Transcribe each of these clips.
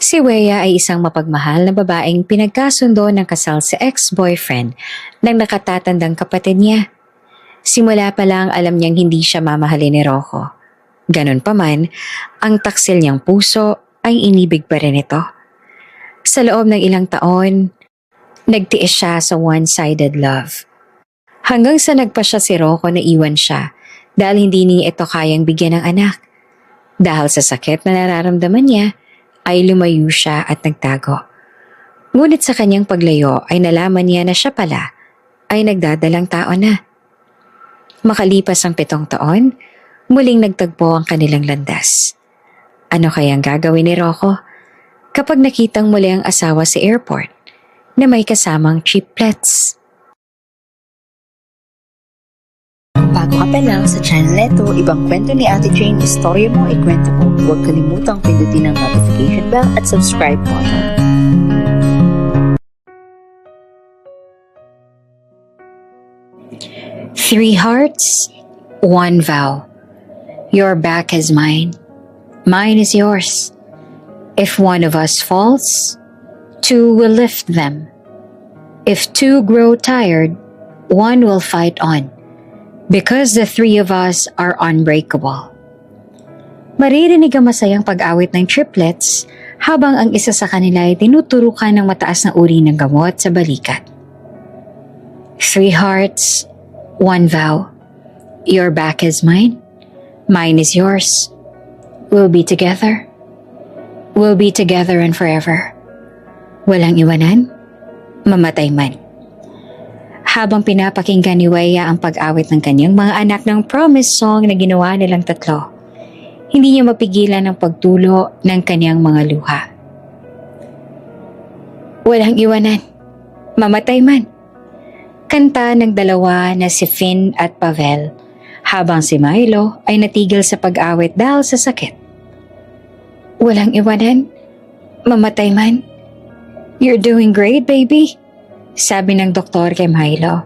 Si Wea ay isang mapagmahal na babaeng pinagkasundo ng kasal sa ex-boyfriend ng nakatatandang kapatid niya. Simula pa lang alam niyang hindi siya mamahalin ni Rocco. Ganon pa man, ang taksil niyang puso ay inibig pa rin ito. Sa loob ng ilang taon, nagtiis siya sa one-sided love. Hanggang sa nagpa siya si Rocco na iwan siya dahil hindi niya ito kayang bigyan ng anak. Dahil sa sakit na nararamdaman niya, ay lumayo siya at nagtago. Ngunit sa kanyang paglayo ay nalaman niya na siya pala ay nagdadalang tao na. Makalipas ang 7 taon, muling nagtagpo ang kanilang landas. Ano kayang gagawin ni Rocco kapag nakitang muli ang asawa sa airport na may kasamang triplets? Bago ka pa lang sa channel neto, ibang kwento ni Ate Jane, istorya mo, ikwento ko. Huwag kalimutang pindutin ang notification bell at subscribe button. Three hearts, one vow. Your back is mine. Mine is yours. If one of us falls, two will lift them. If two grow tired, one will fight on. Because the three of us are unbreakable. Maririnig ang masayang pag-awit ng triplets habang ang isa sa kanila ay tinuturukan ng mataas na uri ng gamot sa balikat. Three hearts, one vow. Your back is mine. Mine is yours. We'll be together. We'll be together and forever. Walang iwanan, mamatay man. Habang pinapakinggan ni Wea ang pag-awit ng kanyang mga anak ng promise song na ginawa nilang tatlo, hindi niya mapigilan ang pagtulo ng kanyang mga luha. Walang iwanan, mamatay man. Kanta ng dalawa na si Finn at Pavel, habang si Milo ay natigil sa pag-awit dahil sa sakit. Walang iwanan, mamatay man. You're doing great, baby. Sabi ng doktor kay Milo.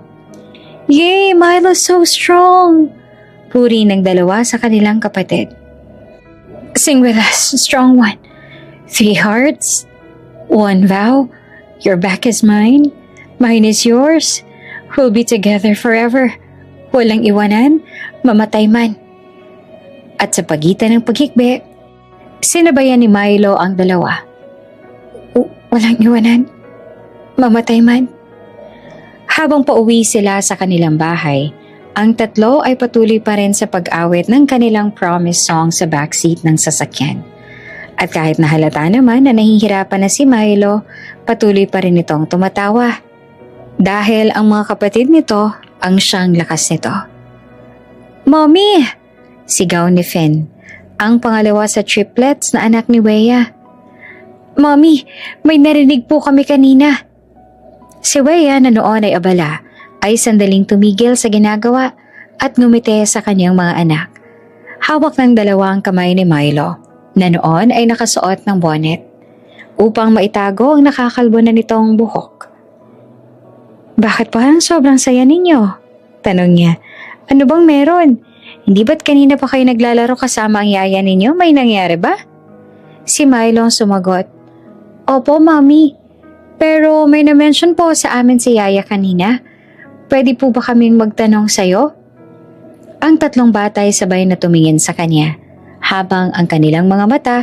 Yay, Milo's so strong! Puri ng dalawa sa kanilang kapatid. Sing with us, strong one. Three hearts, one vow. Your back is mine. Mine is yours. We'll be together forever. Walang iwanan, mamatay man. At sa pagitan ng paghikbi, sinabayan ni Milo ang dalawa. Walang iwanan, mamatay man. Habang pauwi sila sa kanilang bahay, ang tatlo ay patuloy pa rin sa pag-awit ng kanilang promise song sa backseat ng sasakyan. At kahit nahalata naman na nahihirapan na si Milo, patuloy pa rin itong tumatawa. Dahil ang mga kapatid nito ang siyang lakas nito. Mommy! Sigaw ni Finn, ang pangalawa sa triplets na anak ni Wea. Mommy, may narinig po kami kanina. Si Wea na noon ay abala ay sandaling tumigil sa ginagawa at ngumiti sa kanyang mga anak. Hawak ng dalawang kamay ni Milo na noon ay nakasuot ng bonnet upang maitago ang nakakalbo na nitong buhok. Bakit parang sobrang saya ninyo? Tanong niya. Ano bang meron? Hindi ba't kanina pa kayo naglalaro kasama ang yaya ninyo? May nangyari ba? Si Milo ang sumagot. Opo, Mami. Pero may na-mention po sa amin si Yaya kanina. Pwede po ba kaming magtanong sa'yo? Ang tatlong bata ay sabay na tumingin sa kanya, habang ang kanilang mga mata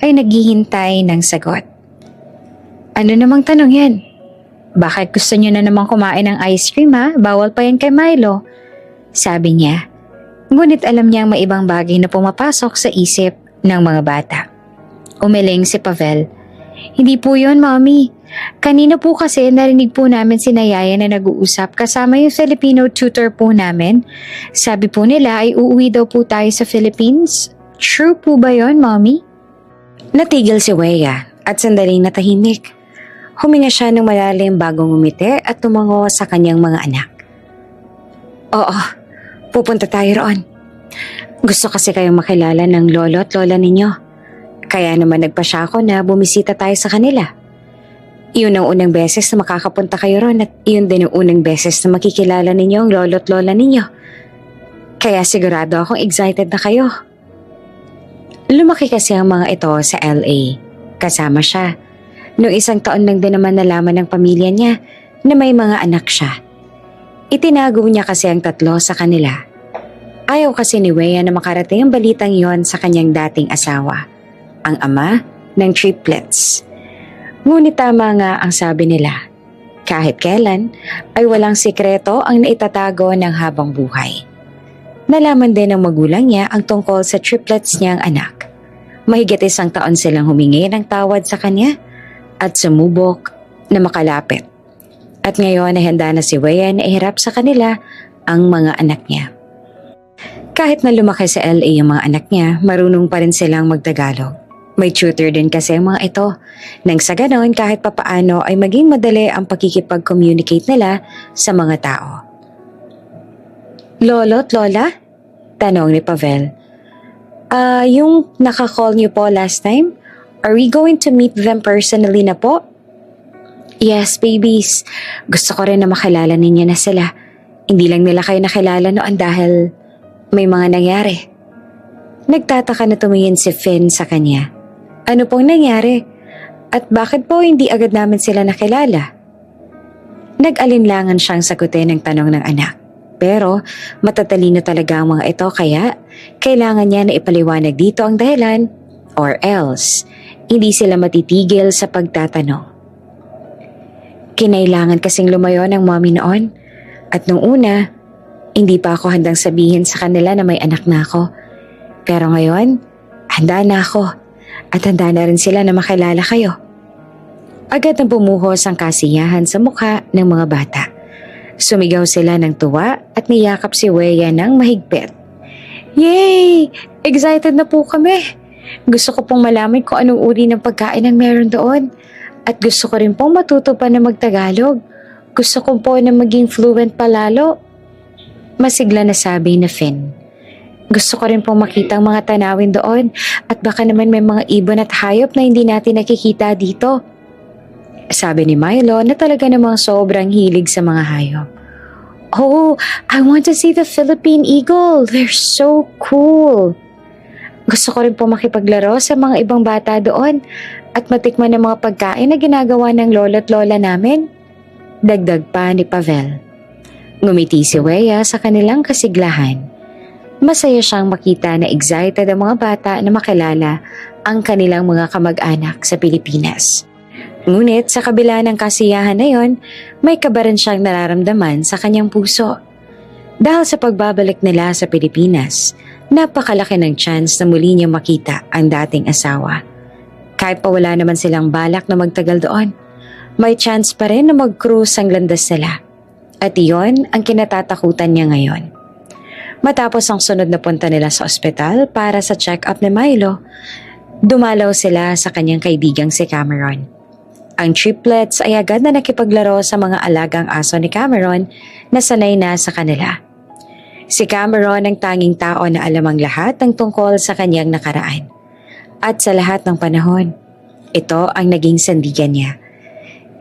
ay naghihintay ng sagot. Ano namang tanong yan? Bakit gusto niyo na namang kumain ng ice cream ha? Bawal pa yan kay Milo. Sabi niya. Ngunit alam niyang may ibang bagay na pumapasok sa isip ng mga bata. Umiling si Pavel. Hindi po yun, Mommy. Kanina po kasi narinig po namin si Yaya na nag-uusap kasama yung Filipino tutor po namin. Sabi po nila ay uuwi daw po tayo sa Philippines. True po ba yun, Mommy? Natigil si Wea at sandaling natahimik. Huminga siya ng malalim bago ngumiti at tumango sa kanyang mga anak. Oo, pupunta tayo roon. Gusto kasi kayong makilala ng lolo at lola ninyo. Kaya naman nagpasya ako na bumisita tayo sa kanila. Iyon ang unang beses na makakapunta kayo ron at iyon din ang unang beses na makikilala ninyo ang lolo at lola ninyo. Kaya sigurado akong excited na kayo. Lumaki kasi ang mga ito sa LA. Kasama siya. Noong isang taon lang din naman nalaman ng pamilya niya na may mga anak siya. Itinago niya kasi ang 3 sa kanila. Ayaw kasi ni Wea na makarating ang balitang yon sa kanyang dating asawa, ang ama ng triplets. Ngunit tama nga ang sabi nila, kahit kailan ay walang sikreto ang naitatago ng habang buhay. Nalaman din ng magulang niya ang tungkol sa triplets niyang anak. Mahigit 1 taon silang humingi ng tawad sa kanya at sumubok na makalapit. At ngayon ay handa na si Wea na iharap sa kanila ang mga anak niya. Kahit na lumaki sa LA ang mga anak niya, marunong pa rin silang magtagalog. May tutor din kasi ang mga ito. Nang sa ganon kahit papaano ay maging madali ang pakikipag-communicate nila sa mga tao. Lolo't Lola? Tanong ni Pavel. Yung naka-call niyo po last time? Are we going to meet them personally na po? Yes, babies. Gusto ko rin na makilala ninyo na sila. Hindi lang nila kayo nakilala noon dahil may mga nangyari. Nagtataka na tumingin si Finn sa kanya. Ano pong nangyari? At bakit po hindi agad namin sila nakilala? Nag-alinlangan siyang sagutin ang tanong ng anak. Pero matatalino talaga ang mga ito kaya kailangan niya na ipaliwanag dito ang dahilan or else hindi sila matitigil sa pagtatanong. Kinailangan kasing lumayo ng mommy noon at nung una, hindi pa ako handang sabihin sa kanila na may anak na ako. Pero ngayon, handa na ako at handa na rin sila na makilala kayo. Agad na bumuhos ang kasiyahan sa mukha ng mga bata. Sumigaw sila ng tuwa at niyakap si Wea ng mahigpit. Yay! Excited na po kami! Gusto ko pong malaman kung anong uri ng pagkain ang meron doon. At gusto ko rin pong matuto pa na magtagalog. Gusto ko po na maging fluent palalo. Masigla na sabi na Finn. Gusto ko rin pong makita ang mga tanawin doon at baka naman may mga ibon at hayop na hindi natin nakikita dito. Sabi ni Milo na talaga namang sobrang hilig sa mga hayop. Oh, I want to see the Philippine eagle. They're so cool. Gusto ko rin po makipaglaro sa mga ibang bata doon at matikman ng mga pagkain na ginagawa ng lolo't lola namin. Dagdag pa ni Pavel. Ngumiti si Wea sa kanilang kasiglahan. Masaya siyang makita na excited ang mga bata na makilala ang kanilang mga kamag-anak sa Pilipinas. Ngunit sa kabila ng kasiyahan na yon, may kaba rin siyang nararamdaman sa kanyang puso. Dahil sa pagbabalik nila sa Pilipinas, napakalaki ng chance na muli niya makita ang dating asawa. Kahit pa wala naman silang balak na magtagal doon, may chance pa rin na mag-cruise ang landas nila. At iyon ang kinatatakutan niya ngayon. Matapos ang sunod na punta nila sa ospital para sa check-up ni Milo, dumalaw sila sa kanyang kaibigang si Cameron. Ang triplets ay agad na nakipaglaro sa mga alagang aso ni Cameron na sanay na sa kanila. Si Cameron ang tanging tao na alam ang lahat ng tungkol sa kanyang nakaraan. At sa lahat ng panahon, ito ang naging sandigan niya.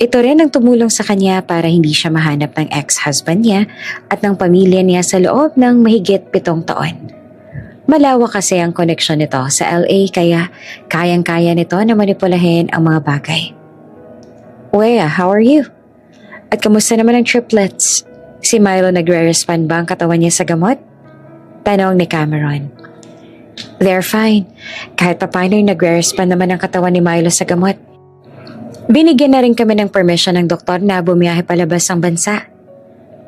Ito rin ang tumulong sa kanya para hindi siya mahanap ng ex-husband niya at ng pamilya niya sa loob ng mahigit 7 taon. Malawak kasi ang koneksyon nito sa LA kaya kayang-kaya nito na manipulahin ang mga bagay. Wea, how are you? At kamusta naman ang triplets? Si Milo nagre-respond ba ang katawan niya sa gamot? Tanong ni Cameron. They're fine. Kahit papaano nagre-respond naman ang katawan ni Milo sa gamot. Binigyan na rin kami ng permission ng doktor na bumiyahe palabas ng bansa.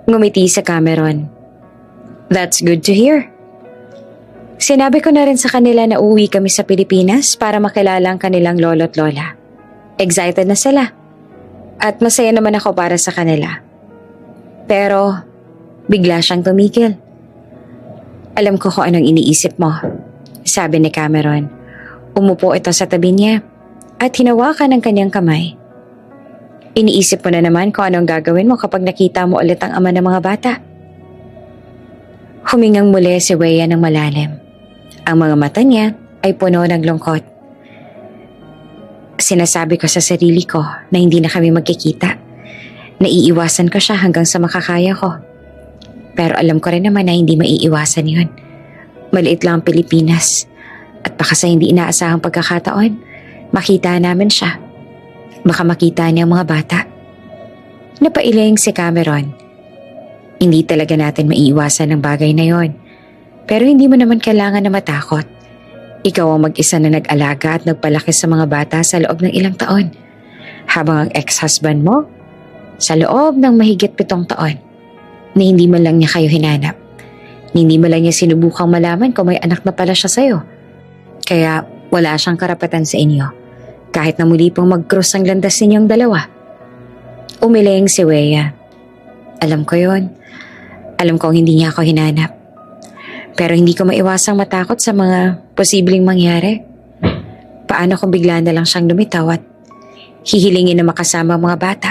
Ngumiti sa Cameron. That's good to hear. Sinabi ko na rin sa kanila na uuwi kami sa Pilipinas para makilala ang kanilang lolo't lola. Excited na sila. At masaya naman ako para sa kanila. Pero bigla siyang tumigil. Alam ko kung anong iniisip mo, sabi ni Cameron. Umupo ito sa tabi niya at hinawakan ang kanyang kamay. Iniisip mo na naman kung anong gagawin mo kapag nakita mo ulit ang ama ng mga bata. Humingang muli si Wea ng malalim. Ang mga mata niya ay puno ng lungkot. Sinasabi ko sa sarili ko na hindi na kami magkikita. Naiiwasan ko siya hanggang sa makakaya ko. Pero alam ko rin naman na hindi maiiwasan yun. Maliit lang ang Pilipinas. At baka sa hindi inaasahang pagkakataon, Makita namin siya. Baka makita niya ang mga bata. Napailing si Cameron. Hindi talaga natin maiiwasan ng bagay na yon. Pero hindi mo naman kailangan na matakot. Ikaw ang mag-isa na nag-alaga at nagpalaki sa mga bata sa loob ng ilang taon. Habang ang ex-husband mo, sa loob ng mahigit 7 taon, na hindi man lang niya kayo hinanap. Hindi man lang niya sinubukang malaman kung may anak na pala siya sa'yo. Kaya wala siyang karapatan sa inyo, kahit na muli pong mag-cross ang landas ninyong dalawa. Umiling si Weya. Alam ko yon. Alam kong hindi niya ako hinanap. Pero hindi ko maiwasang matakot sa mga posibleng mangyari. Paano kung bigla na lang siyang lumitaw at hihilingin na makasama ang mga bata?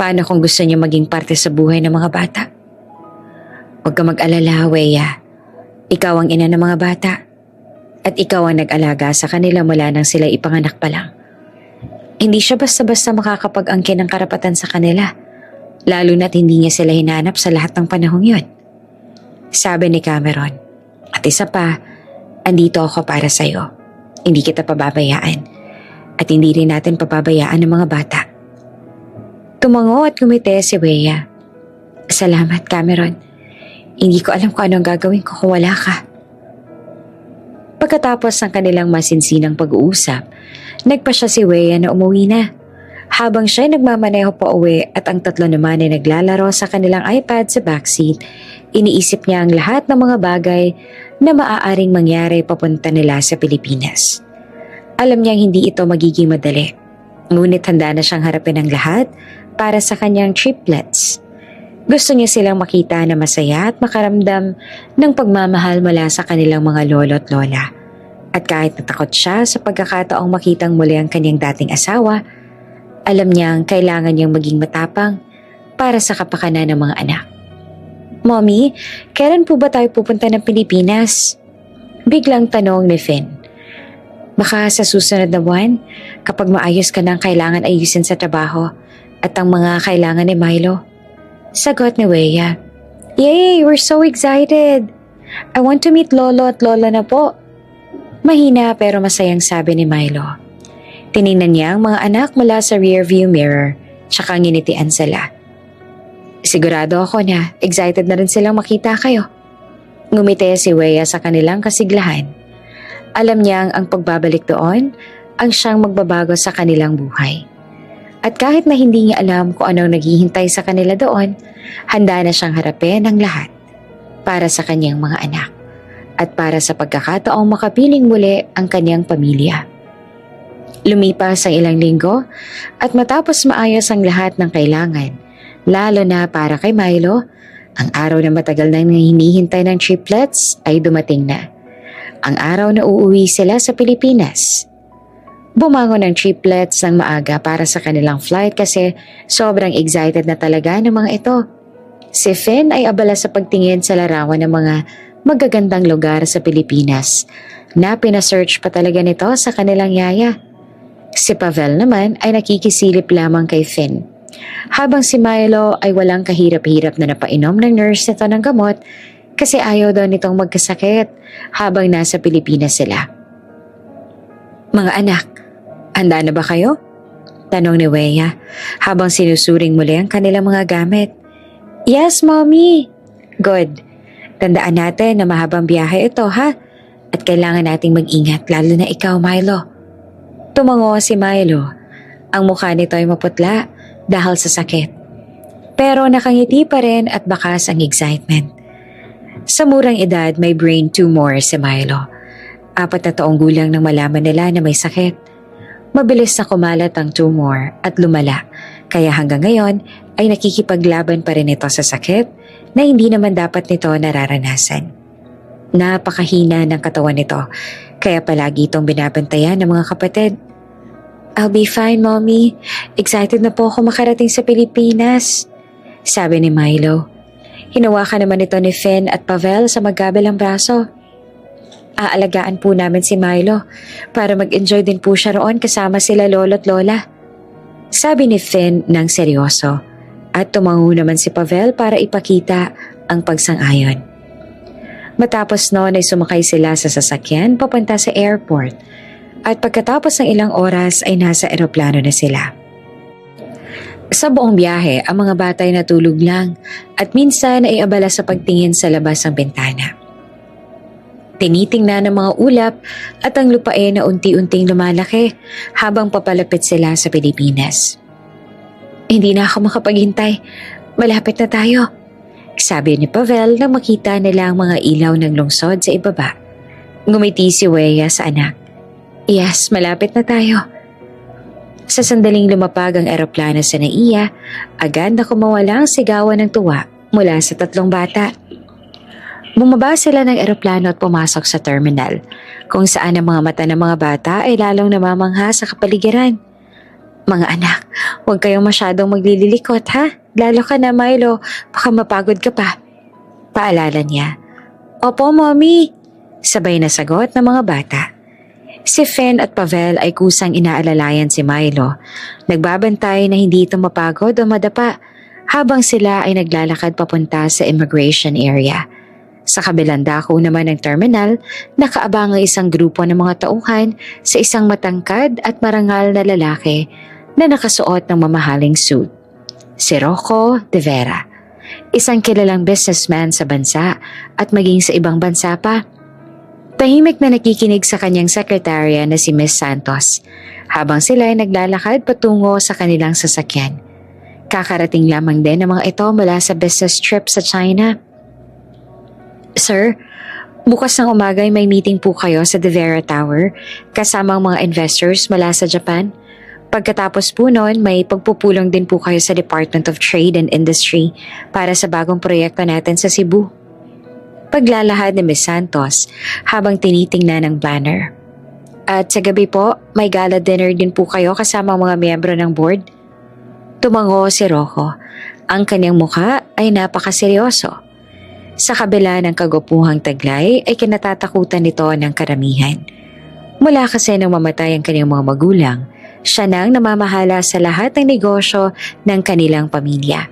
Paano kung gusto niya maging parte sa buhay ng mga bata? Huwag ka mag-alala, Weya. Ikaw ang ina ng mga bata. At ikaw ang nag-alaga sa kanila mula nang sila ipanganak pa lang. Hindi siya basta-basta makakapag-angkin ng karapatan sa kanila, lalo na't hindi niya sila hinanap sa lahat ng panahong yun. Sabi ni Cameron. At isa pa, andito ako para sa'yo. Hindi kita pababayaan. At hindi rin natin pababayaan ng mga bata. Tumango at kumite si Weya. Salamat, Cameron. Hindi ko alam kung anong gagawin ko kung wala ka. Pagkatapos ng kanilang masinsinang pag-uusap, nagpa siya si Weya na umuwi na. Habang siya nagmamaneho pa uwi at ang tatlo naman ay naglalaro sa kanilang iPad sa backseat, iniisip niya ang lahat ng mga bagay na maaaring mangyari papunta nila sa Pilipinas. Alam niyang hindi ito magiging madali, ngunit handa na siyang harapin ang lahat para sa kanyang triplets. Gusto niya silang makita na masaya at makaramdam ng pagmamahal mula sa kanilang mga lolo at lola. At kahit natakot siya sa pagkakataong makitang muli ang kanyang dating asawa, alam niyang kailangan niyang maging matapang para sa kapakanan ng mga anak. Mommy, kailan po ba tayo pupunta ng Pilipinas? Biglang tanong ni Finn. Baka sa susunod na buwan, kapag maayos ka ng kailangan ayusin sa trabaho at ang mga kailangan ni Milo. Sagot ni Weya. Yay! We're so excited! I want to meet Lolo at Lola na po. Mahina pero masayang sabi ni Milo. Tiningnan niya ang mga anak mula sa rearview mirror, tsaka nginitian sila. Sigurado ako na excited na rin silang makita kayo. Ngumiti si Weya sa kanilang kasiglahan. Alam niyang ang pagbabalik doon ang siyang magbabago sa kanilang buhay. At kahit na hindi niya alam kung anong naghihintay sa kanila doon, handa na siyang harapin ang lahat para sa kanyang mga anak at para sa pagkakataong makapiling muli ang kanyang pamilya. Lumipas ang ilang linggo at matapos maayos ang lahat ng kailangan, lalo na para kay Milo, ang araw na matagal nang hinihintay ng triplets ay dumating na. Ang araw na uuwi sila sa Pilipinas. Bumangon ang triplets ng maaga para sa kanilang flight kasi sobrang excited na talaga ng mga ito. Si Finn ay abala sa pagtingin sa larawan ng mga magagandang lugar sa Pilipinas na pinasearch pa talaga nito sa kanilang yaya. Si Pavel naman ay nakikisilip lamang kay Finn, habang si Milo ay walang kahirap-hirap na napainom ng nurse nito ng gamot kasi ayaw daw nitong magkasakit habang nasa Pilipinas sila. Mga anak, handa na ba kayo? Tanong ni Weya habang sinusuring muli ang kanilang mga gamit. Yes, Mommy! Good. Tandaan natin na mahabang biyahe ito, ha? At kailangan nating mag-ingat, lalo na ikaw, Milo. Tumango si Milo. Ang mukha nito ay maputla dahil sa sakit. Pero nakangiti pa rin at bakas ang excitement. Sa murang edad, may brain tumor si Milo. 4 na taong gulang nang malaman nila na may sakit. Mabilis na kumalat ang tumor at lumala, kaya hanggang ngayon ay nakikipaglaban pa rin ito sa sakit na hindi naman dapat nito nararanasan. Napakahina ng katawan nito, kaya palagi itong binabantayan ng mga kapatid. I'll be fine, Mommy. Excited na po ako makarating sa Pilipinas, sabi ni Milo. Hinawakan naman ito ni Finn at Pavel sa magkabilang braso. Aalagaan po namin si Milo para mag-enjoy din po siya roon kasama sila lolo at lola, sabi ni Finn ng seryoso, at tumango naman si Pavel para ipakita ang pagsang-ayon. Matapos noon ay sumakay sila sa sasakyan papunta sa airport at pagkatapos ng ilang oras ay nasa eroplano na sila. Sa buong biyahe, ang mga bata ay natulog lang at minsan ay abala sa pagtingin sa labas ng bintana. Tinitingnan ng mga ulap at ang lupain na unti-unting lumalaki habang papalapit sila sa Pilipinas. Hindi na ako makapaghintay. Malapit na tayo. Sabi ni Pavel nang makita nila ang mga ilaw ng lungsod sa ibaba. Ngumiti si Weya sa anak. Yes, malapit na tayo. Sa sandaling lumapag ang eroplano sa NAIA, agad na kumawala ang sigawan ng tuwa mula sa tatlong bata. Bumaba sila ng eroplano at pumasok sa terminal, kung saan ang mga mata ng mga bata ay lalong namamangha sa kapaligiran. Mga anak, huwag kayong masyadong maglililikot ha? Lalo ka na, Milo, baka mapagod ka pa. Paalala niya. Opo, Mommy, sabay na sagot ng mga bata. Si Finn at Pavel ay kusang inaalalayan si Milo. Nagbabantay na hindi ito mapagod o madapa habang sila ay naglalakad papunta sa immigration area. Sa kabilang dako naman ng terminal, nakaabang ang isang grupo ng mga tauhan sa isang matangkad at marangal na lalaki na nakasuot ng mamahaling suit. Si Rocco de Vera, isang kilalang businessman sa bansa at maging sa ibang bansa pa. Tahimik na nakikinig sa kanyang sekretarya na si Miss Santos habang sila ay naglalakad patungo sa kanilang sasakyan. Kakarating lamang din ng mga ito mula sa business trip sa China. Sir, bukas ng umaga ay may meeting po kayo sa De Vera Tower kasama ang mga investors mula sa Japan. Pagkatapos po noon, may pagpupulong din po kayo sa Department of Trade and Industry para sa bagong proyekto natin sa Cebu. Paglalahad ni Ms. Santos habang tinitingnan ang banner. At sa gabi po, may gala dinner din po kayo kasama ang mga miyembro ng board. Tumango si Rocco. Ang kanyang mukha ay napakaseryoso. Sa kabila ng kagupuhang taglay ay kinatatakutan nito ng karamihan. Mula kasi nang mamatay ang kanyang mga magulang, siya nang namamahala sa lahat ng negosyo ng kanilang pamilya.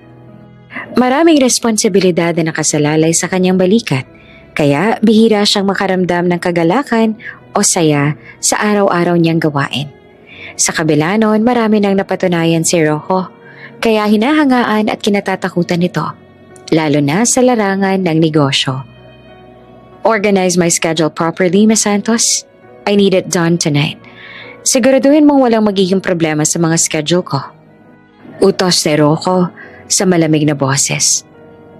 Maraming responsibilidad na nakasalalay sa kanyang balikat, kaya bihira siyang makaramdam ng kagalakan o saya sa araw-araw niyang gawain. Sa kabila noon, marami nang napatunayan si Rocco, kaya hinahangaan at kinatatakutan nito, lalo na sa larangan ng negosyo. Organize my schedule properly, Ms. Santos. I need it done tonight. Siguraduhin mong walang magiging problema sa mga schedule ko. Utos ni Rocco sa malamig na boses.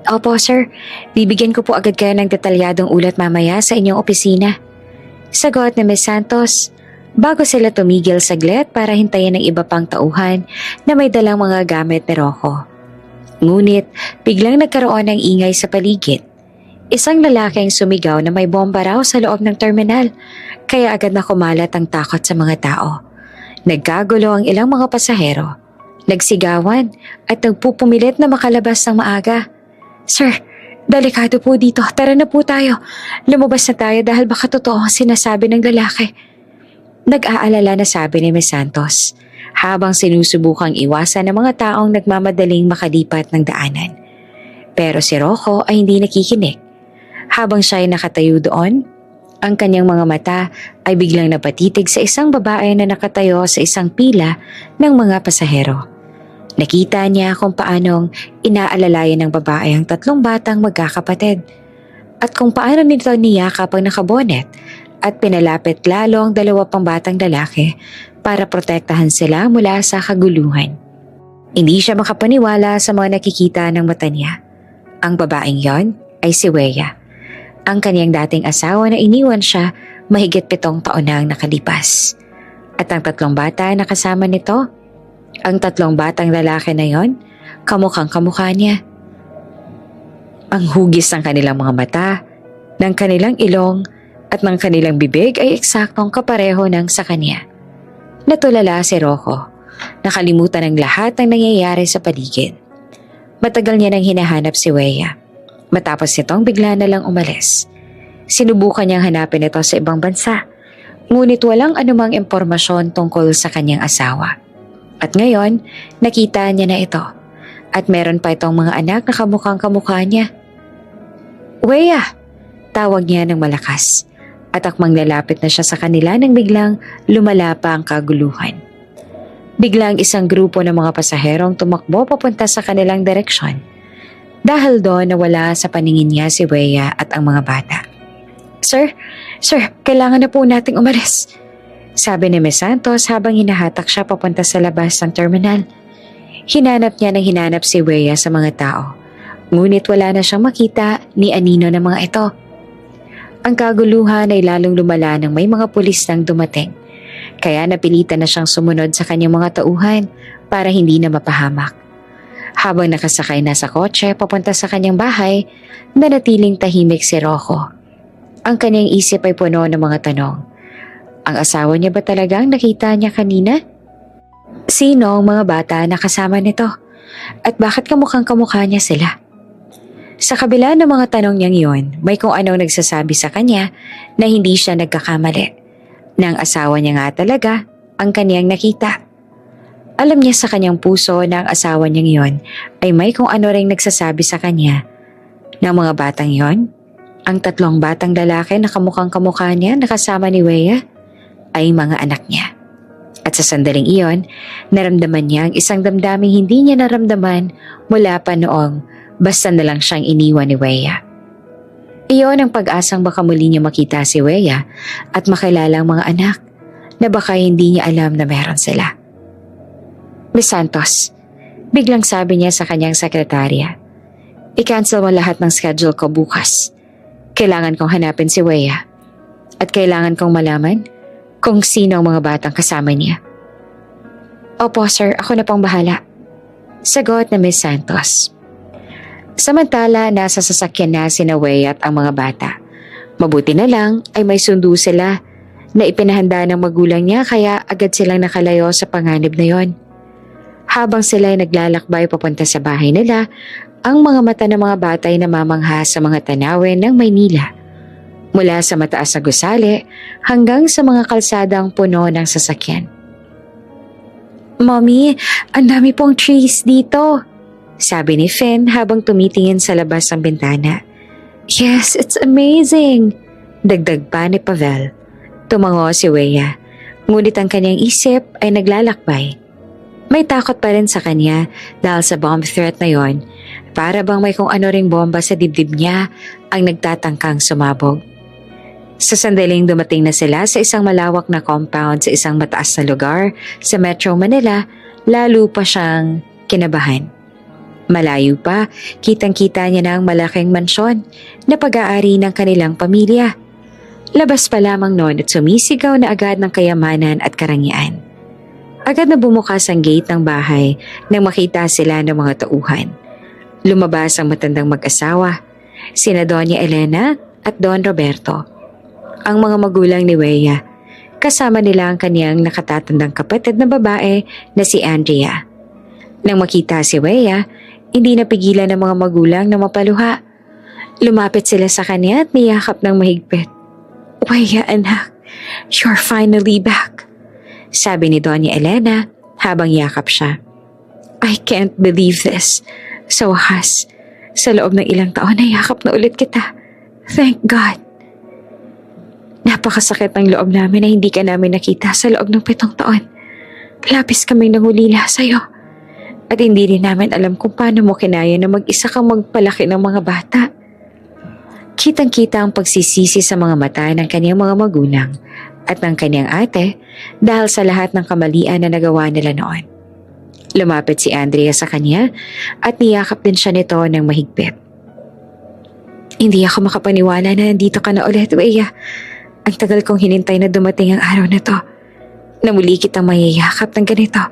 Opo, sir. Bibigyan ko po agad kayo ng detalyadong ulat mamaya sa inyong opisina. Sagot ni Ms. Santos bago sila tumigil saglit para hintayin ng iba pang tauhan na may dalang mga gamit ni Rocco. Ngunit biglang nagkaroon ng ingay sa paligid. Isang lalaki ang sumigaw na may bomba raw sa loob ng terminal, kaya agad na kumalat ang takot sa mga tao. Nagkagulo ang ilang mga pasahero. Nagsigawan at nagpupumilit na makalabas ng maaga. Sir, delikado po dito. Tara na po tayo. Lumabas na tayo dahil baka totoo ang sinasabi ng lalaki. Nag-aalala na sabi ni Ms. Santos habang sinusubukang iwasan ng mga taong nagmamadaling makalipat ng daanan. Pero si Rocco ay hindi nakikinig. Habang siya ay nakatayo doon, ang kanyang mga mata ay biglang napatitig sa isang babae na nakatayo sa isang pila ng mga pasahero. Nakita niya kung paanong inaalalayan ng babae ang tatlong batang magkakapatid at kung paano nito niyakap ang nakabonet at pinalapit lalo ang dalawa pang batang lalaki para protektahan sila mula sa kaguluhan. Hindi siya makapaniwala sa mga nakikita ng mata niya. Ang babaeng yon ay si Weya, ang kanyang dating asawa na iniwan siya mahigit 7 taon na ang nakalipas. At ang tatlong bata na kasama nito, ang tatlong batang lalaki na yon, kamukhang kamukha niya. Ang hugis ng kanilang mga mata, ng kanilang ilong at ng kanilang bibig ay eksaktong kapareho ng sa kanya. Natulala si Rocco, nakalimutan ang lahat ng nangyayari sa paligid. Matagal niya nang hinahanap si Weya. Matapos nitong bigla na lang umalis. Sinubukan niyang hanapin ito sa ibang bansa, ngunit walang anumang impormasyon tungkol sa kanyang asawa. At ngayon, nakita niya na ito. At meron pa itong mga anak na kamukhang kamukha niya. Weya! Tawag niya ng malakas. at akmang lalapit na siya sa kanila nang biglang lumala pa ang kaguluhan. Biglang isang grupo ng mga pasaherong tumakbo papunta sa kanilang direksyon. Dahil doon nawala sa paningin niya si Weya at ang mga bata. Sir, kailangan na po nating umalis. Sabi ni Miss Santos habang hinahatak siya papunta sa labas ng terminal. Hinanap niya ng hinanap si Weya sa mga tao. Ngunit wala na siyang makita ni anino ng mga ito. Ang kaguluhan ay lalong lumala nang may mga pulis nang dumating. Kaya napilitan na siyang sumunod sa kanyang mga tauhan para hindi na mapahamak. Habang nakasakay na sa kotse papunta sa kanyang bahay, nanatiling tahimik si Rocco. Ang kanyang isip ay puno ng mga tanong. Ang asawa niya ba talagang nakita niya kanina? Sino ang mga bata na kasama nito? At bakit kamukha niya sila? Sa kabila ng mga tanong niyang iyon, may kung anong nagsasabi sa kanya na hindi siya nagkakamali. Na ang asawa niya nga talaga ang kaniyang nakita. Alam niya sa kanyang puso na ang asawa niyang iyon ay may kung ano ring nagsasabi sa kanya ng mga batang iyon. Ang 3 batang lalaki na kamukhang-kamukha niya na kasama ni Weya ay mga anak niya. At sa sandaling iyon, naramdaman niya ang isang damdaming hindi niya naramdaman mula pa noong basta na lang siyang iniwan ni Weya. Iyon ang pag-asang baka muli niya makita si Weya at makilala ang mga anak na baka hindi niya alam na meron sila. Miss Santos, biglang sabi niya sa kanyang sekretarya, i-cancel mo lahat ng schedule ko bukas. Kailangan kong hanapin si Weya at kailangan kong malaman kung sino ang mga batang kasama niya. Opo sir, ako na pong bahala. Sagot na Miss Santos. Samantala, nasa sasakyan na sina Weya at ang mga bata. Mabuti na lang ay may sundo sila na ipinahanda ng magulang niya kaya agad silang nakalayo sa panganib na yon. Habang sila ay naglalakbay papunta sa bahay nila, ang mga mata ng mga bata ay namamangha sa mga tanawin ng Maynila. Mula sa mataas na gusali hanggang sa mga kalsadang puno ng sasakyan. Mommy, ang dami pong trees dito. Sabi ni Finn habang tumitingin sa labas ng bintana. Yes, it's amazing. Dagdag pa ni Pavel. Tumango si Weya. Ngunit ang kanyang isip ay naglalakbay. May takot pa rin sa kanya dahil sa bomb threat na yon. Para bang may kung ano ring bomba sa dibdib niya ang nagtatangkang sumabog. Sa sandaling dumating na sila sa isang malawak na compound sa isang mataas na lugar sa Metro Manila, lalo pa siyang kinabahan. Malayo pa, kitang-kita niya na ang malaking mansyon na pag-aari ng kanilang pamilya. Labas pa lamang noon at sumisigaw na agad ng kayamanan at karangyaan. Agad na bumukas ang gate ng bahay nang makita sila ng mga tauhan. Lumabas ang matandang mag-asawa, sina Doña Elena at Don Roberto. Ang mga magulang ni Weya, kasama nila ang kaniyang nakatatandang kapatid na babae na si Andrea. Nang makita si Weya, hindi napigilan ng mga magulang na mapaluha. Lumapit sila sa kanya at niyakap ng mahigpit. Weya anak, you're finally back. Sabi ni Doña Elena habang yakap siya. I can't believe this. Sa wakas, sa loob ng ilang taon nayakap na ulit kita. Thank God. Napakasakit ng loob namin na hindi ka namin nakita sa loob ng 7 taon. Labis kaming nangulila sa'yo. At hindi rin namin alam kung paano mo kinaya na mag-isa kang magpalaki ng mga bata. Kitang-kita ang pagsisisi sa mga mata ng kanyang mga magulang at ng kanyang ate dahil sa lahat ng kamalian na nagawa nila noon. Lumapit si Andrea sa kanya at niyakap din siya nito ng mahigpit. Hindi ako makapaniwala na nandito ka na ulit, Weya. Ang tagal kong hinintay na dumating ang araw na to. Na muli kitang mayayakap ng ganito.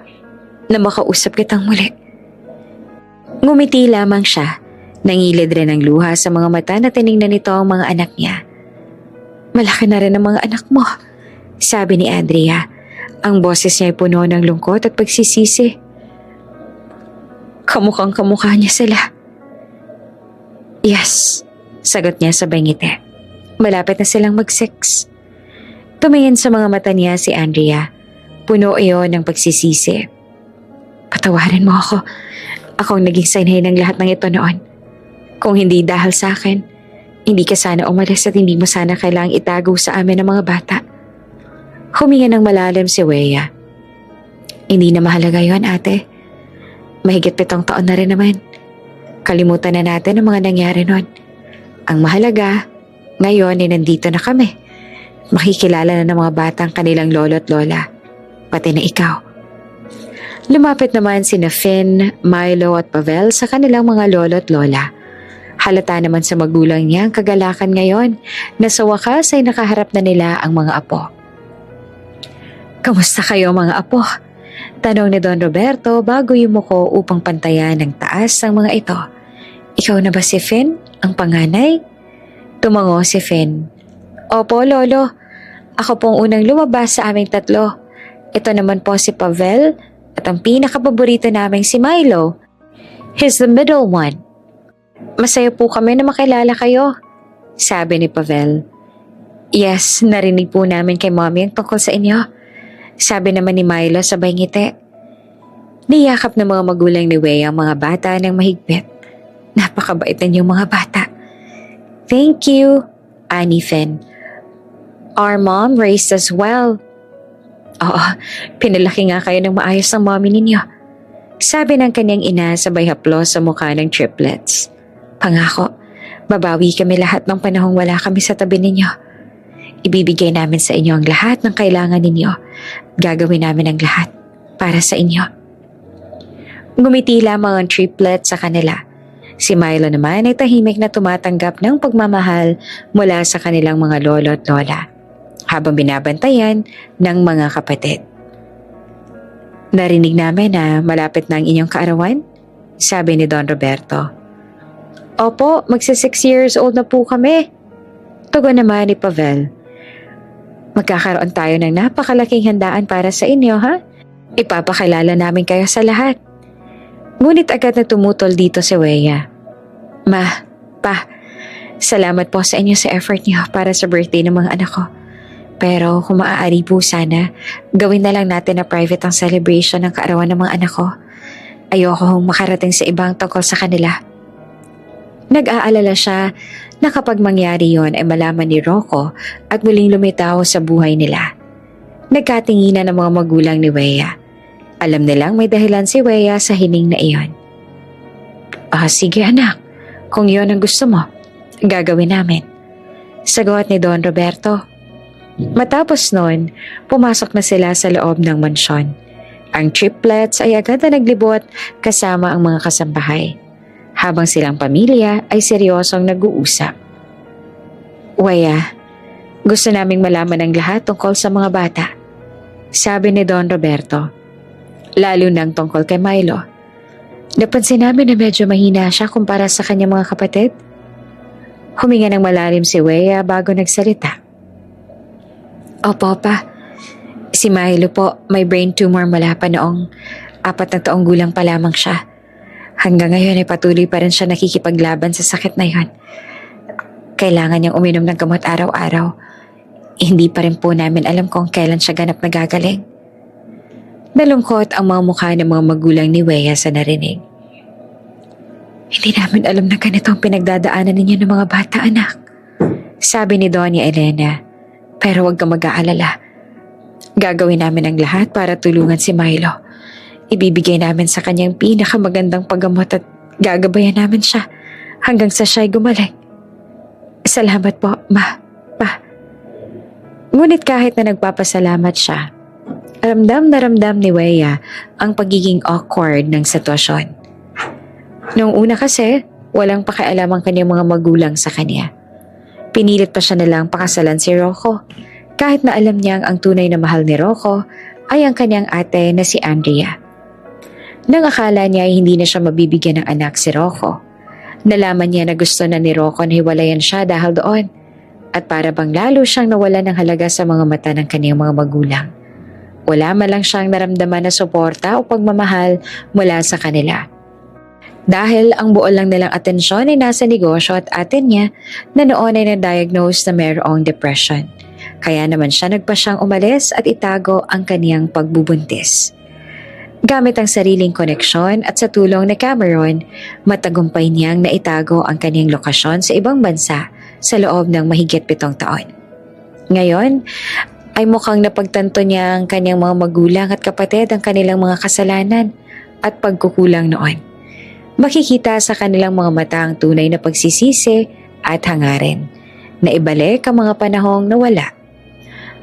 Na makausap kitang muli. Ngumiti lamang siya. Nangilid rin ang luha sa mga mata na tiningnan nito ang mga anak niya. Malaki na rin ang mga anak mo, sabi ni Andrea. Ang boses niya ay puno ng lungkot at pagsisisi. Kamukhang-kamukha niya sila. Yes, sagot niya sabay ngiti. Malapit na silang mag-6. Tumingin sa mga mata niya si Andrea. Puno iyon ng pagsisisi. Patawarin mo ako. Ako ang naging sanay ng lahat ng ito noon. Kung hindi dahil sa akin, Hindi ka sana umalis at hindi mo sana kailangang itago sa amin ang mga bata. Huminga ng malalim si Weya. Hindi na mahalaga yon, ate. Mahigit 7 taon na rin naman. Kalimutan na natin ang mga nangyari nun. Ang mahalaga, ngayon ay nandito na kami. Makikilala na ng mga batang kanilang lolo at lola. Pati na ikaw. Lumapit naman sina Finn, Milo at Pavel sa kanilang mga lolo at lola. Halata naman sa magulang niya ang kagalakan ngayon na sa wakas ay nakaharap na nila ang mga apo. Kamusta kayo mga apo? Tanong ni Don Roberto bago yumuko upang pantayan ng taas ng mga ito. Ikaw na ba si Finn, ang panganay? Tumango si Finn. Opo, lolo. Ako pong unang lumabas sa aming 3. Ito naman po si Pavel at ang pinakapaborito naming si Milo. He's the middle one. Masaya po kami na makilala kayo, sabi ni Pavel. Yes, narinig po namin kay Mommy ang tungkol sa inyo. Sabi naman ni Milo sabay ngiti. Niyakap ng mga magulang ni Weya ang mga bata ng mahigpit. Napakabait na niyong mga bata. Thank you, ani Finn. Our mom raised us well. Oo, pinalaki nga kayo ng maayos ng mommy ninyo. Sabi ng kanyang ina sabay haplos sa mukha ng triplets. Pangako, babawi kami lahat ng panahong wala kami sa tabi ninyo. Ibibigay namin sa inyo ang lahat ng kailangan ninyo. Gagawin namin ang lahat para sa inyo. Ngumiti lamang ang triplet sa kanila. Si Milo naman ay tahimik na tumatanggap ng pagmamahal mula sa kanilang mga lolo at lola habang binabantayan ng mga kapatid. Narinig namin na malapit na ang inyong kaarawan, sabi ni Don Roberto. Opo, magsa 6 years old na po kami. Tugon naman ni Pavel. Magkakaroon tayo ng napakalaking handaan para sa inyo, ha? Ipapakilala namin kayo sa lahat. Ngunit agad na tumutol dito si Weya. Ma, pa, salamat po sa inyo sa effort niyo para sa birthday ng mga anak ko. Pero kung maaari po sana, gawin na lang natin na private ang celebration ng kaarawan ng mga anak ko. Ayoko makarating sa ibang tungkol sa kanila. Nag-aalala siya na kapag mangyari yon ay malaman ni Rocco at muling lumitaw sa buhay nila. Nagkatinginan ng mga magulang ni Weya. Alam nilang may dahilan si Weya sa hiling na iyon. Sige anak, kung yon ang gusto mo, gagawin namin. Sagot ni Don Roberto. Matapos noon, pumasok na sila sa loob ng mansyon. Ang triplets ay agad na naglibot kasama ang mga kasambahay. Habang silang pamilya ay seryosong nag-uusap. Weya, gusto naming malaman ang lahat tungkol sa mga bata, sabi ni Don Roberto. Lalo nang tungkol kay Milo. Napansin namin na medyo mahina siya kumpara sa kanyang mga kapatid. Huminga ng malalim si Weya bago nagsalita. Opo pa, si Milo po may brain tumor mula pa noong 4 na taong gulang pa lamang siya. Hanggang ngayon ay patuloy pa rin siya nakikipaglaban sa sakit na yon. Kailangan niyang uminom ng gamot araw-araw. Hindi pa rin po namin alam kung kailan siya ganap nagagaling. Nalungkot ang mga mukha ng mga magulang ni Weya sa narinig. Hindi namin alam na ganito ang pinagdadaanan ninyo ng mga bata, anak. Sabi ni Doña Elena. Pero huwag kang mag-aalala. Gagawin namin ang lahat para tulungan si Milo. Ibibigay namin sa kanyang pinakamagandang paggamot at gagabayan namin siya hanggang sa siya'y gumaling. Salamat po, ma, pa. Ngunit kahit na nagpapasalamat siya, ramdam na ramdam ni Weya ang pagiging awkward ng sitwasyon. Noong una kasi, walang pakialam ang kanyang mga magulang sa kanya. Pinilit pa siya nilang pakasalan si Rocco, kahit na alam niyang ang tunay na mahal ni Rocco ay ang kanyang ate na si Andrea. Nang akala niya ay hindi na siya mabibigyan ng anak si Rocco, nalaman niya na gusto na ni Rocco na hiwalayan siya dahil doon at para bang lalo siyang nawala ng halaga sa mga mata ng kanyang mga magulang. Wala man lang siyang naramdaman na suporta o pagmamahal mula sa kanila. Dahil ang buo lang nilang atensyon ay nasa negosyo at atin niya na noon ay na-diagnose na mayroong depression. Kaya naman siya nagpasyang umalis at itago ang kaniyang pagbubuntis. Gamit ang sariling koneksyon at sa tulong ni Cameron, matagumpay niyang naitago ang kaniyang lokasyon sa ibang bansa sa loob ng mahigit 7 taon. Ngayon, ay mukhang napagtanto niya ang kanyang mga magulang at kapatid ang kanilang mga kasalanan at pagkukulang noon. Makikita sa kanilang mga mata ang tunay na pagsisisi at hangarin na ibalik ang mga panahong nawala.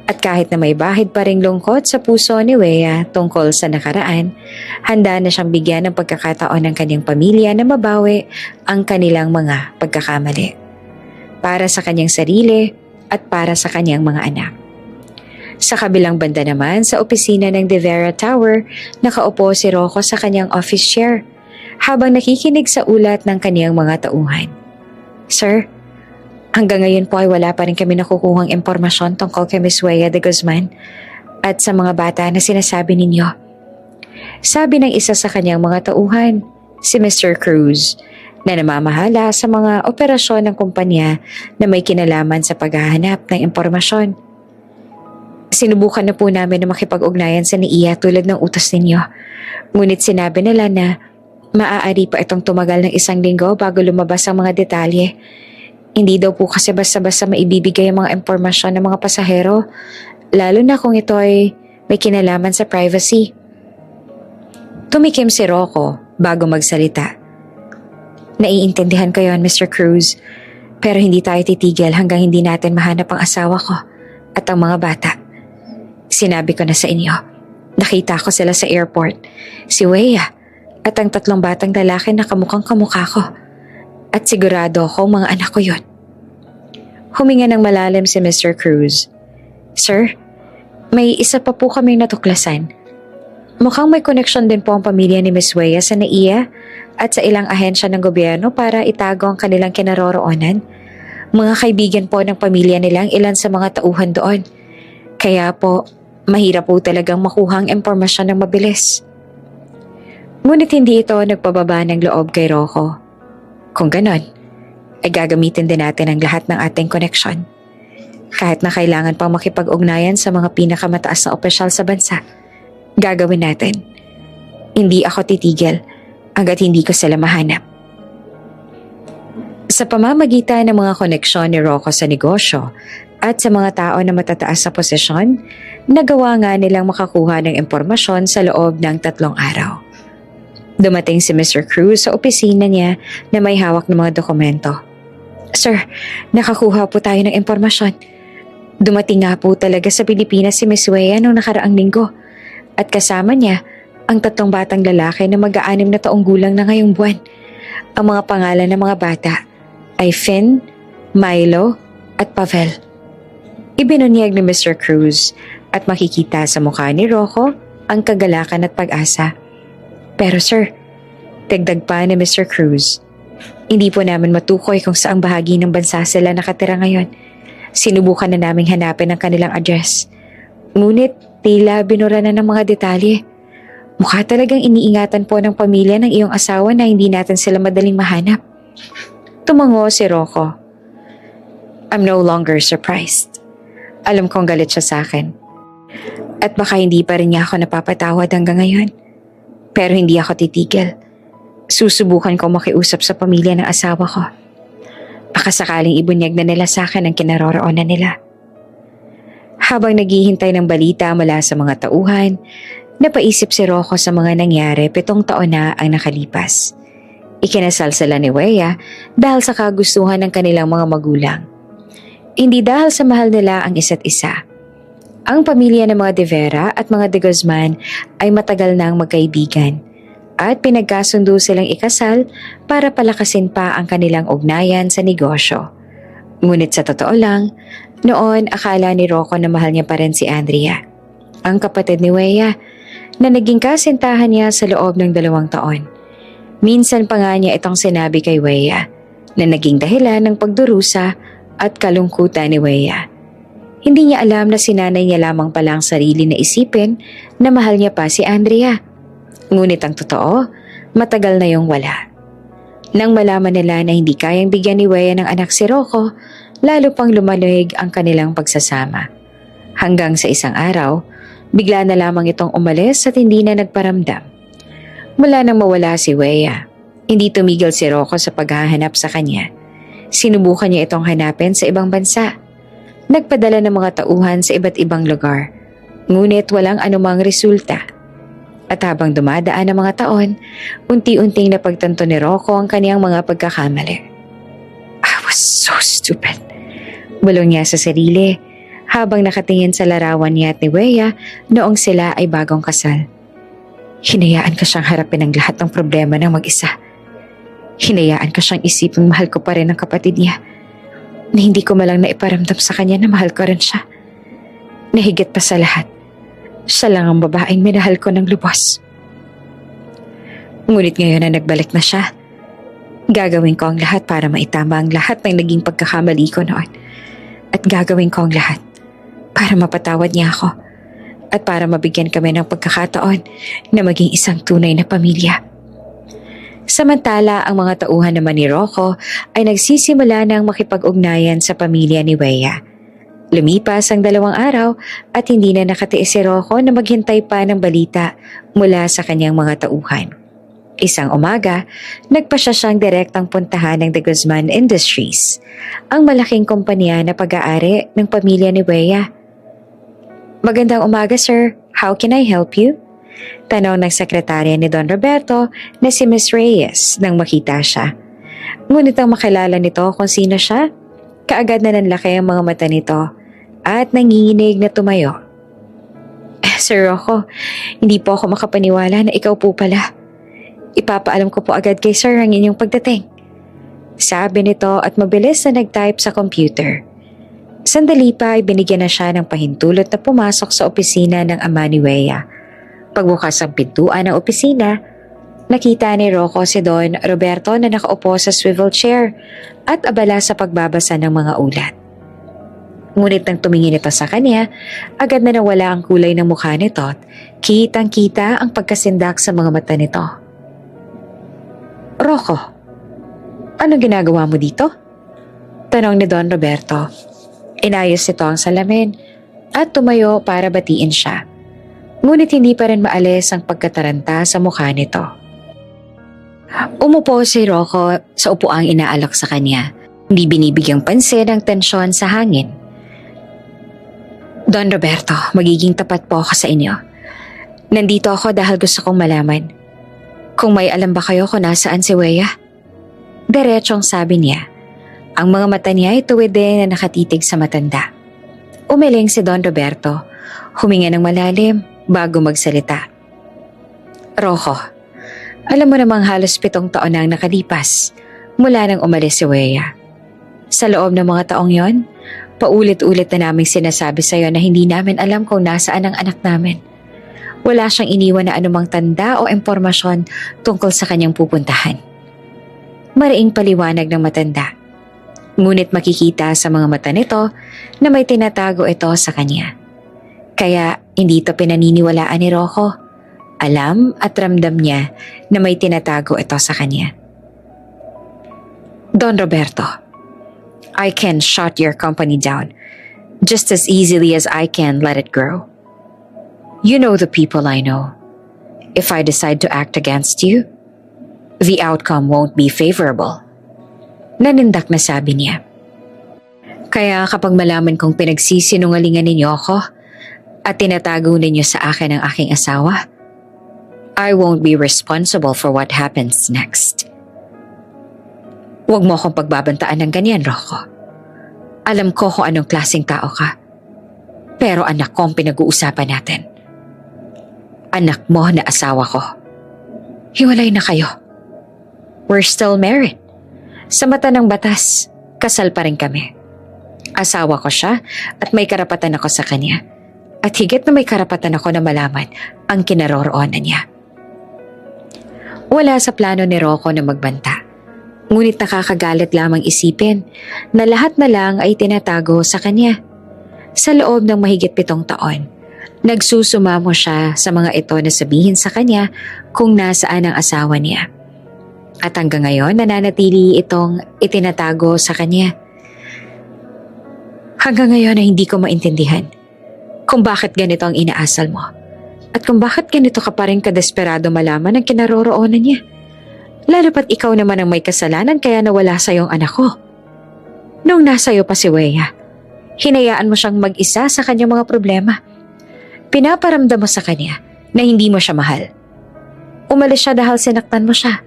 At kahit na may bahid pa ring lungkot sa puso ni Wea tungkol sa nakaraan, handa na siyang bigyan ng pagkakataon ng kanyang pamilya na mabawi ang kanilang mga pagkakamali. Para sa kanyang sarili at para sa kanyang mga anak. Sa kabilang banda naman, sa opisina ng De Vera Tower, nakaupo si Rocco sa kanyang office chair habang nakikinig sa ulat ng kanyang mga tauhan. Sir, hanggang ngayon po ay wala pa rin kami nakukuhang impormasyon tungkol kay Miss Wea de Guzman at sa mga bata na sinasabi ninyo. Sabi ng isa sa kanyang mga tauhan, si Mr. Cruz, na namamahala sa mga operasyon ng kumpanya na may kinalaman sa paghahanap ng impormasyon. Sinubukan na po namin na makipag-ugnayan sa NIA tulad ng utos ninyo. Ngunit sinabi nila na maaari pa itong tumagal ng 1 linggo bago lumabas ang mga detalye. Hindi daw po kasi basta-basta maibibigay ang mga impormasyon ng mga pasahero, lalo na kung ito ay may kinalaman sa privacy. Tumikim si Rocco bago magsalita. Naiintindihan ko yon, Mr. Cruz, pero hindi tayo titigil hanggang hindi natin mahanap ang asawa ko at ang mga bata. Sinabi ko na sa inyo, nakita ko sila sa airport, si Wea at ang 3 batang lalaki na kamukhang kamukha ko. At sigurado ako mga anak ko yun. Huminga ng malalim si Mr. Cruz. Sir, may isa pa po kaming natuklasan. Mukhang may koneksyon din po ang pamilya ni Miss Wea sa NAIA at sa ilang ahensya ng gobyerno para itago ang kanilang kinaroroonan. Mga kaibigan po ng pamilya nilang ilan sa mga tauhan doon. Kaya po, mahirap po talagang makuha ang impormasyon ng mabilis. Ngunit hindi ito nagpababa ng loob kay Rocco. Kung ganon, ay gagamitin din natin ang lahat ng ating koneksyon. Kahit na kailangan pang makipag-ugnayan sa mga pinakamataas na opisyal sa bansa, gagawin natin. Hindi ako titigil hanggat hindi ko sila mahanap. Sa pamamagitan ng mga koneksyon ni Rocco sa negosyo at sa mga tao na matataas sa posisyon, nagawa nga nilang makakuha ng impormasyon sa loob ng 3 araw. Dumating si Mr. Cruz sa opisina niya na may hawak ng mga dokumento. Sir, nakakuha po tayo ng impormasyon. Dumating nga po talaga sa Pilipinas si Miss Wea noong nakaraang linggo at kasama niya ang 3 batang lalaki na mag-6 na taong gulang na ngayong buwan. Ang mga pangalan ng mga bata ay Finn, Milo at Pavel. Ibinunyag ni Mr. Cruz at makikita sa mukha ni Rocco ang kagalakan at pag-asa. Pero sir, dagdag pa ni Mr. Cruz, hindi po namin matukoy kung saang bahagi ng bansa sila nakatira ngayon. Sinubukan na naming hanapin ang kanilang address. Ngunit tila binura na ng mga detalye. Mukha talagang iniingatan po ng pamilya ng iyong asawa na hindi natin sila madaling mahanap. Tumango si Rocco. I'm no longer surprised. Alam kong galit siya sa akin. At baka hindi pa rin niya ako napapatawad hanggang ngayon. Pero hindi ako titigil. Susubukan ko makiusap sa pamilya ng asawa ko. Baka sakaling ibunyag na nila sa akin ang kinaroroonan nila. Habang naghihintay ng balita mula sa mga tauhan, napaisip si Rocco sa mga nangyari 7 taon na ang nakalipas. Ikinasal sila ni Wea dahil sa kagustuhan ng kanilang mga magulang. Hindi dahil sa mahal nila ang isa't isa. Ang pamilya ng mga De Vera at mga De Guzman ay matagal nang magkaibigan at pinagkasundo silang ikasal para palakasin pa ang kanilang ugnayan sa negosyo. Ngunit sa totoo lang, noon akala ni Rocco na mahal niya pa rin si Andrea, ang kapatid ni Wea, na naging kasintahan niya sa loob ng 2 taon. Minsan pa nga niya itong sinabi kay Wea na naging dahilan ng pagdurusa at kalungkutan ni Wea. Hindi niya alam na sinanay niya lamang pala ang sarili na isipin na mahal niya pa si Andrea. Ngunit ang totoo, matagal na yung wala. Nang malaman nila na hindi kayang bigyan ni Wea ng anak si Rocco, lalo pang lumalig ang kanilang pagsasama. Hanggang sa isang araw, bigla na lamang itong umalis at hindi na nagparamdam. Mula nang mawala si Wea, hindi tumigil si Rocco sa paghahanap sa kanya. Sinubukan niya itong hanapin sa ibang bansa. Nagpadala ng mga tauhan sa iba't ibang lugar, ngunit walang anumang resulta. At habang dumadaan ang mga taon, unti-unting napagtanto ni Rocco ang kaniyang mga pagkakamali. I was so stupid. Bulong niya sa sarili habang nakatingin sa larawan niya at ni Wea noong sila ay bagong kasal. Hinayaan ko siyang harapin ang lahat ng problema ng mag-isa. Hinayaan ko siyang isiping mahal ko pa rin ang kapatid niya, na hindi ko malang naiparamdam sa kanya na mahal ko rin siya. Nahigit pa sa lahat, siya lang ang babaeng minahal ko ng lubos. Ngunit ngayon na nagbalik na siya, gagawin ko ang lahat para maitama ang lahat ng naging pagkakamali ko noon. At gagawin ko ang lahat para mapatawad niya ako at para mabigyan kami ng pagkakataon na maging isang tunay na pamilya. Samantala, ang mga tauhan naman ni Rocco ay nagsisimula ng makipag-ugnayan sa pamilya ni Wea. Lumipas ang 2 araw at hindi na nakatiis si Rocco na maghintay pa ng balita mula sa kanyang mga tauhan. Isang umaga, nagpasya siyang direktang puntahan ng The Guzman Industries, ang malaking kumpanya na pag-aari ng pamilya ni Wea. Magandang umaga, sir. How can I help you? Tanong ng sekretarya ni Don Roberto na si Miss Reyes nang makita siya. Ngunit ang makilala nito kung sino siya, kaagad na nanlaki ang mga mata nito at nanginginig na tumayo. Sir Rocco, hindi po ako makapaniwala na ikaw po pala. Ipapaalam ko po agad kay sir ang inyong pagdating. Sabi nito at mabilis na nag-type sa computer. Sandali pa ay binigyan na siya ng pahintulot na pumasok sa opisina ng ama ni Wea. Pagbukas ang pintuan ng opisina, nakita ni Rocco si Don Roberto na nakaupo sa swivel chair at abala sa pagbabasa ng mga ulat. Ngunit nang tumingin ito sa kanya, agad na nawala ang kulay ng mukha nito at kitang-kita ang pagkasindak sa mga mata nito. Rocco, anong ginagawa mo dito? Tanong ni Don Roberto. Inayos nito ang salamin at tumayo para batiin siya. Ngunit hindi pa rin maalis ang pagkataranta sa mukha nito. Umupo si Rocco sa upuang inaalok sa kanya. Hindi binibigyang pansin ang tensyon sa hangin. Don Roberto, magiging tapat po ako sa inyo. Nandito ako dahil gusto kong malaman kung may alam ba kayo kung nasaan si Wea? Diretsong sabi niya. Ang mga mata niya ay tuwid din na nakatitig sa matanda. Umiling si Don Roberto, huminga ng malalim bago magsalita. Rocco, alam mo namang halos 7 taon na ang nakalipas mula nang umalis si Wea. Sa loob ng mga taong yon, paulit-ulit na naming sinasabi sa iyo na hindi namin alam kung nasaan ang anak namin. Wala siyang iniwan na anumang tanda o impormasyon tungkol sa kanyang pupuntahan. Mariing paliwanag ng matanda. Ngunit makikita sa mga mata nito na may tinatago ito sa kanya. Kaya hindi ito pinaniniwalaan ni Rocco. Alam at ramdam niya na may tinatago ito sa kanya. Don Roberto, I can shut your company down just as easily as I can let it grow. You know the people I know. If I decide to act against you, the outcome won't be favorable. Nanindak na sabi niya. Kaya kapag malaman kong pinagsisinungalingan ninyo ako at tinatago ninyo sa akin ang aking asawa, I won't be responsible for what happens next. Huwag mo akong pagbabantaan ng ganyan, Rocco. Alam ko kung anong klaseng tao ka. Pero anak ko ang pinag-uusapan natin. Anak mo na asawa ko. Hiwalay na kayo. We're still married. Sa mata ng batas, kasal pa rin kami. Asawa ko siya at may karapatan ako sa kanya. At higit na may karapatan ako na malaman ang kinaroroonan niya. Wala sa plano ni Rocco na magbanta. Ngunit nakakagalit lamang isipin na lahat na lang ay tinatago sa kanya. Sa loob ng mahigit 7 taon, nagsusumamo siya sa mga ito na sabihin sa kanya kung nasaan ang asawa niya. At hanggang ngayon, nananatili itong itinatago sa kanya. Hanggang ngayon ay hindi ko maintindihan kung bakit ganito ang inaasal mo at kung bakit ganito ka pa rin kadesperado malaman ang kinaroroonan niya. Lalo pat ikaw naman ang may kasalanan kaya nawala sa iyong anak ko. Nung nasa iyo pa si Weya, hinayaan mo siyang mag-isa sa kanyang mga problema. Pinaparamdam mo sa kanya na hindi mo siya mahal. Umalis siya dahil sinaktan mo siya.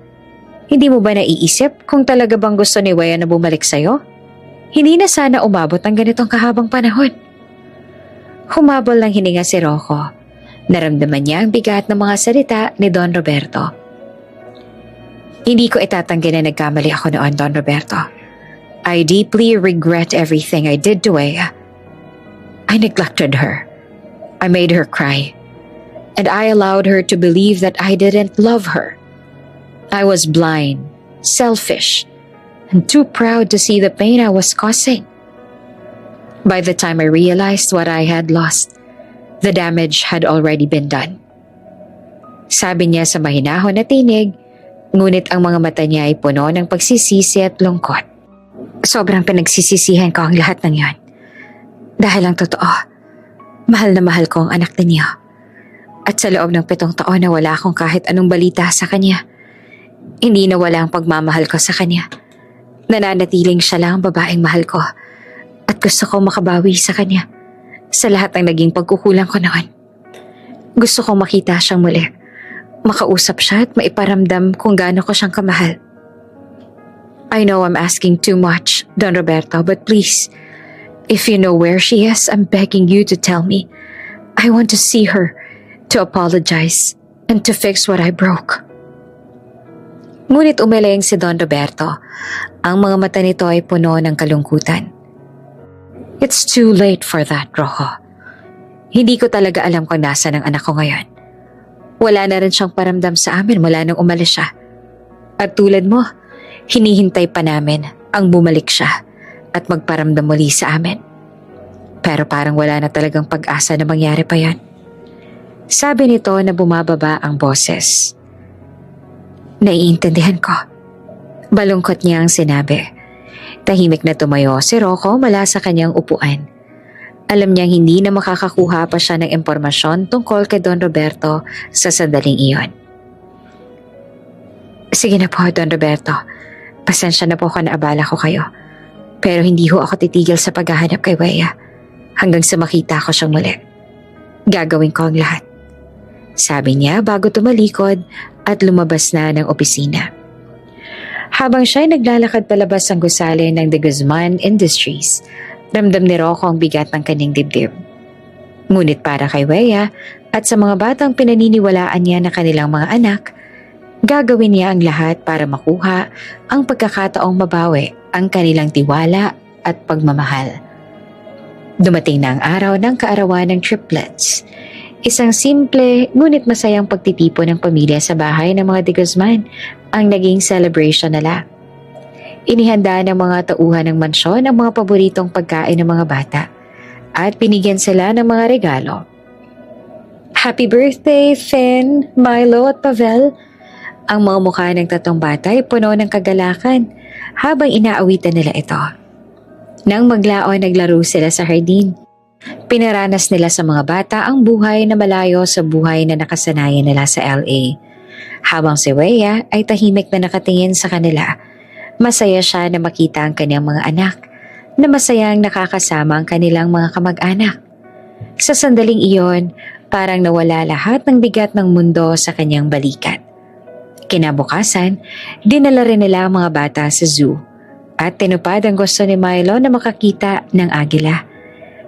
Hindi mo ba naiisip kung talaga bang gusto ni Weya na bumalik sa'yo? Hindi na sana umabot ang ganitong kahabang panahon. Humabol ng hininga si Rocco. Naramdaman niya ang bigat ng mga salita ni Don Roberto. Hindi ko itatanggi na nagkamali ako noon, Don Roberto. I deeply regret everything I did to Weya. I neglected her. I made her cry. And I allowed her to believe that I didn't love her. I was blind, selfish, and too proud to see the pain I was causing. By the time I realized what I had lost, the damage had already been done. Sabi niya sa mahinahon na tinig, ngunit ang mga mata niya ay puno ng pagsisisi at lungkot. Sobrang pinagsisisihan ko ang lahat ng yon. Dahil ang totoo, mahal na mahal ko ang anak ninyo. At sa loob ng 7 taon na wala akong kahit anong balita sa kanya, hindi na wala ang pagmamahal ko sa kanya. Nananatiling siya lang ang babaeng mahal ko at gusto ko makabawi sa kanya sa lahat ng naging pagkukulang ko noon. Gusto kong makita siyang muli, makausap siya at maiparamdam kung gaano ko siyang kamahal. I know I'm asking too much, Don Roberto, but please, if you know where she is, I'm begging you to tell me. I want to see her, to apologize, and to fix what I broke. Ngunit umiling si Don Roberto. Ang mga mata nito ay puno ng kalungkutan. It's too late for that, Rocco. Hindi ko talaga alam kung nasa ng anak ko ngayon. Wala na rin siyang paramdam sa amin mula nang umalis siya. At tulad mo, hinihintay pa namin ang bumalik siya at magparamdam muli sa amin. Pero parang wala na talagang pag-asa na mangyari pa yan. Sabi nito na bumababa ang boses. Naiintindihan ko. Balungkot niya ang sinabi. Tahimik na tumayo si Rocco mula sa kanyang upuan. Alam niyang hindi na makakakuha pa siya ng impormasyon tungkol kay Don Roberto sa sandaling iyon. Sige na po, Don Roberto. Pasensya na po kung naabala ko kayo. Pero hindi ho ako titigil sa paghahanap kay Weya hanggang sa makita ko siyang muli. Gagawin ko ang lahat. Sabi niya bago tumalikod at lumabas na ng opisina. Habang siya'y naglalakad palabas ang gusali ng De Guzman Industries, ramdam ni Rocco ang bigat ng kanyang dibdib. Ngunit para kay Weya at sa mga batang pinaniniwalaan niya na kanilang mga anak, gagawin niya ang lahat para makuha ang pagkakataong mabawi ang kanilang tiwala at pagmamahal. Dumating na ang araw ng kaarawan ng triplets. Isang simple ngunit masayang pagtitipon ng pamilya sa bahay ng mga De Guzman ang naging celebration nila. Inihanda ng mga tauhan ng mansyon ang mga paboritong pagkain ng mga bata at binigyan sila ng mga regalo. Happy birthday, Finn, Milo at Pavel! Ang mga mukha ng 3 bata ay puno ng kagalakan habang inaawitan nila ito. Nang maglaon, naglaro sila sa hardin. Pinaranas nila sa mga bata ang buhay na malayo sa buhay na nakasanayan nila sa LA. Habang si Weya ay tahimik na nakatingin sa kanila, masaya siya na makita ang kanyang mga anak na masayang nakakasama ang kanilang mga kamag-anak. Sa sandaling iyon, parang nawala lahat ng bigat ng mundo sa kanyang balikat. Kinabukasan, dinala rin nila ang mga bata sa zoo at tinupad ang gusto ni Milo na makakita ng agila.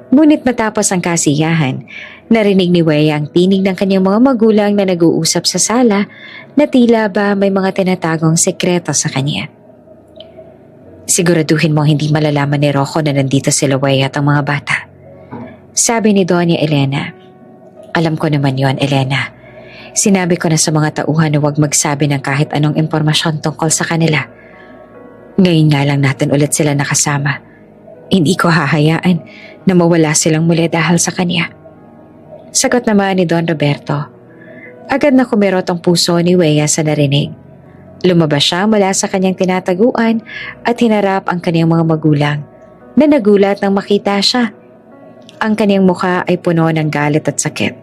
Ngunit matapos ang kasiyahan, narinig ni Weya ang tinig ng kanyang mga magulang na nag-uusap sa sala na tila ba may mga tinatagong sekreto sa kanya. Siguraduhin mo hindi malalaman ni Rocco na nandito sila Weya at ang mga bata. Sabi ni Doña Elena. Alam ko naman yon, Elena. Sinabi ko na sa mga tauhan na huwag magsabi ng kahit anong impormasyon tungkol sa kanila. Ngayon nga lang natin ulit sila nakasama. Hindi ko hahayaan na mawala silang muli dahil sa kanya. Sagot naman ni Don Roberto. Agad na kumirot ang puso ni Weya sa narinig. Lumabas siya mula sa kanyang tinataguan at hinarap ang kanyang mga magulang na nagulat nang makita siya. Ang kanyang mukha ay puno ng galit at sakit.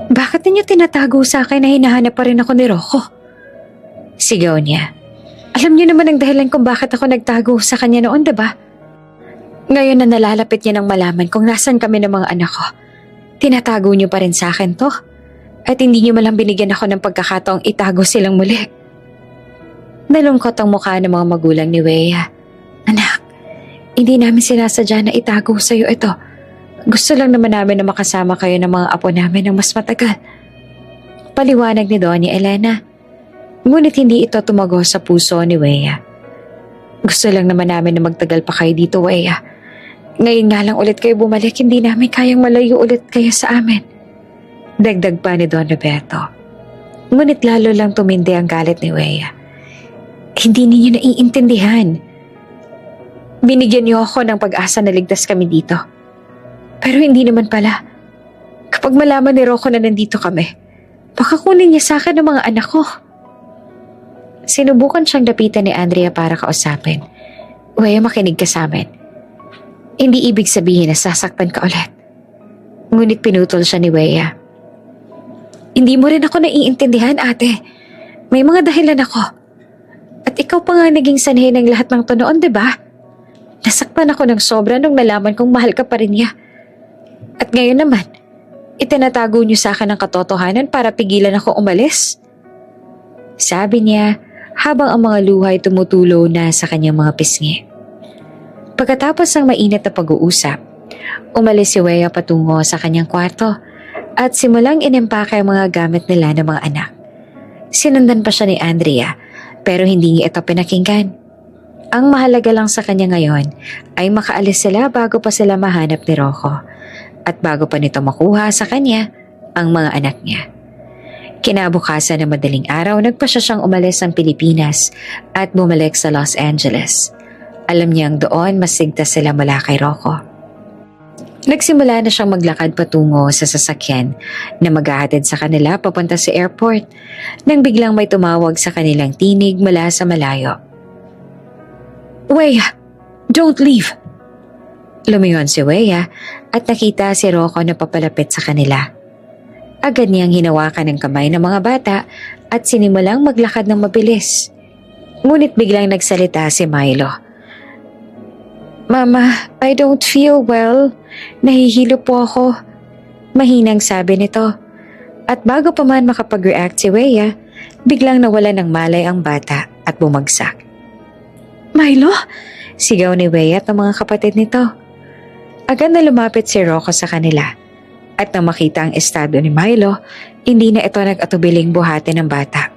Bakit ninyo tinatago sa akin na hinahanap pa rin ako ni Rocco? Sigaw niya. Alam niyo naman ang dahilan kung bakit ako nagtago sa kanya noon, diba? Ngayon na nalalapit niya nang malaman kung nasan kami ng mga anak ko, tinatago niyo pa rin sa akin to. At hindi niyo malang binigyan ako ng pagkakataong itago silang muli. Nalungkot ang mukha ng mga magulang ni Weya. Anak, hindi namin sinasadya na itago sa'yo ito. Gusto lang naman namin na makasama kayo ng mga apo namin ng mas matagal. Paliwanag ni Donnie Elena. Ngunit hindi ito tumago sa puso ni Weya. Gusto lang naman namin na magtagal pa kayo dito, Weya. Ngayon nga lang ulit kayo bumalik, hindi namin kayang malayo ulit kayo sa amin. Dagdag pa ni Don Roberto. Ngunit lalo lang tumindi ang galit ni Weya. Hindi ninyo naiintindihan. Binigyan niyo ako ng pag-asa na ligtas kami dito. Pero hindi naman pala. Kapag malaman ni Rocco na nandito kami, baka kunin niya sa akin ang mga anak ko. Sinubukan siyang lapitan ni Andrea para kausapin. Weya, makinig ka sa amin. Hindi ibig sabihin na sasaktan ka ulit. Ngunit pinutol siya ni Weya. Hindi mo rin ako naiintindihan, ate. May mga dahilan ako. At ikaw pa nga naging sanhi ng lahat ng to noon, diba? Nasaktan ako ng sobra nung nalaman kong mahal ka pa rin niya. At ngayon naman, itinatago niyo sa akin ang katotohanan para pigilan ako umalis. Sabi niya, habang ang mga luha ay tumutulo na sa kanyang mga pisngi. Pagkatapos ng mainit na pag-uusap, umalis si Weya patungo sa kanyang kwarto at simulang inimpake ang mga gamit nila ng mga anak. Sinundan pa siya ni Andrea pero hindi niya ito pinakinggan. Ang mahalaga lang sa kanya ngayon ay makaalis sila bago pa sila mahanap ni Rocco at bago pa nito makuha sa kanya ang mga anak niya. Kinabukasan ng madaling araw, nagpasya siyang umalis ng Pilipinas at bumalik sa Los Angeles. Alam niyang doon mas ligtas sila mula kay Rocco. Nagsimula na siyang maglakad patungo sa sasakyan na maghahatid sa kanila papunta sa airport nang biglang may tumawag sa kanilang tinig mula sa malayo. Weya, don't leave! Lumingon si Weya at nakita si Rocco na papalapit sa kanila. Agad niyang hinawakan ng kamay ng mga bata at sinimulang maglakad ng mabilis. Ngunit biglang nagsalita si Milo. Mama, I don't feel well. Nahihilo po ako. Mahinang sabi nito. At bago pa man makapag-react si Weya, biglang nawala ng malay ang bata at bumagsak. Milo? Sigaw ni Weya at ng mga kapatid nito. Agad na lumapit si Rocco sa kanila. At nang makita ang estado ni Milo, hindi na ito nag-atubiling buhatin ng bata.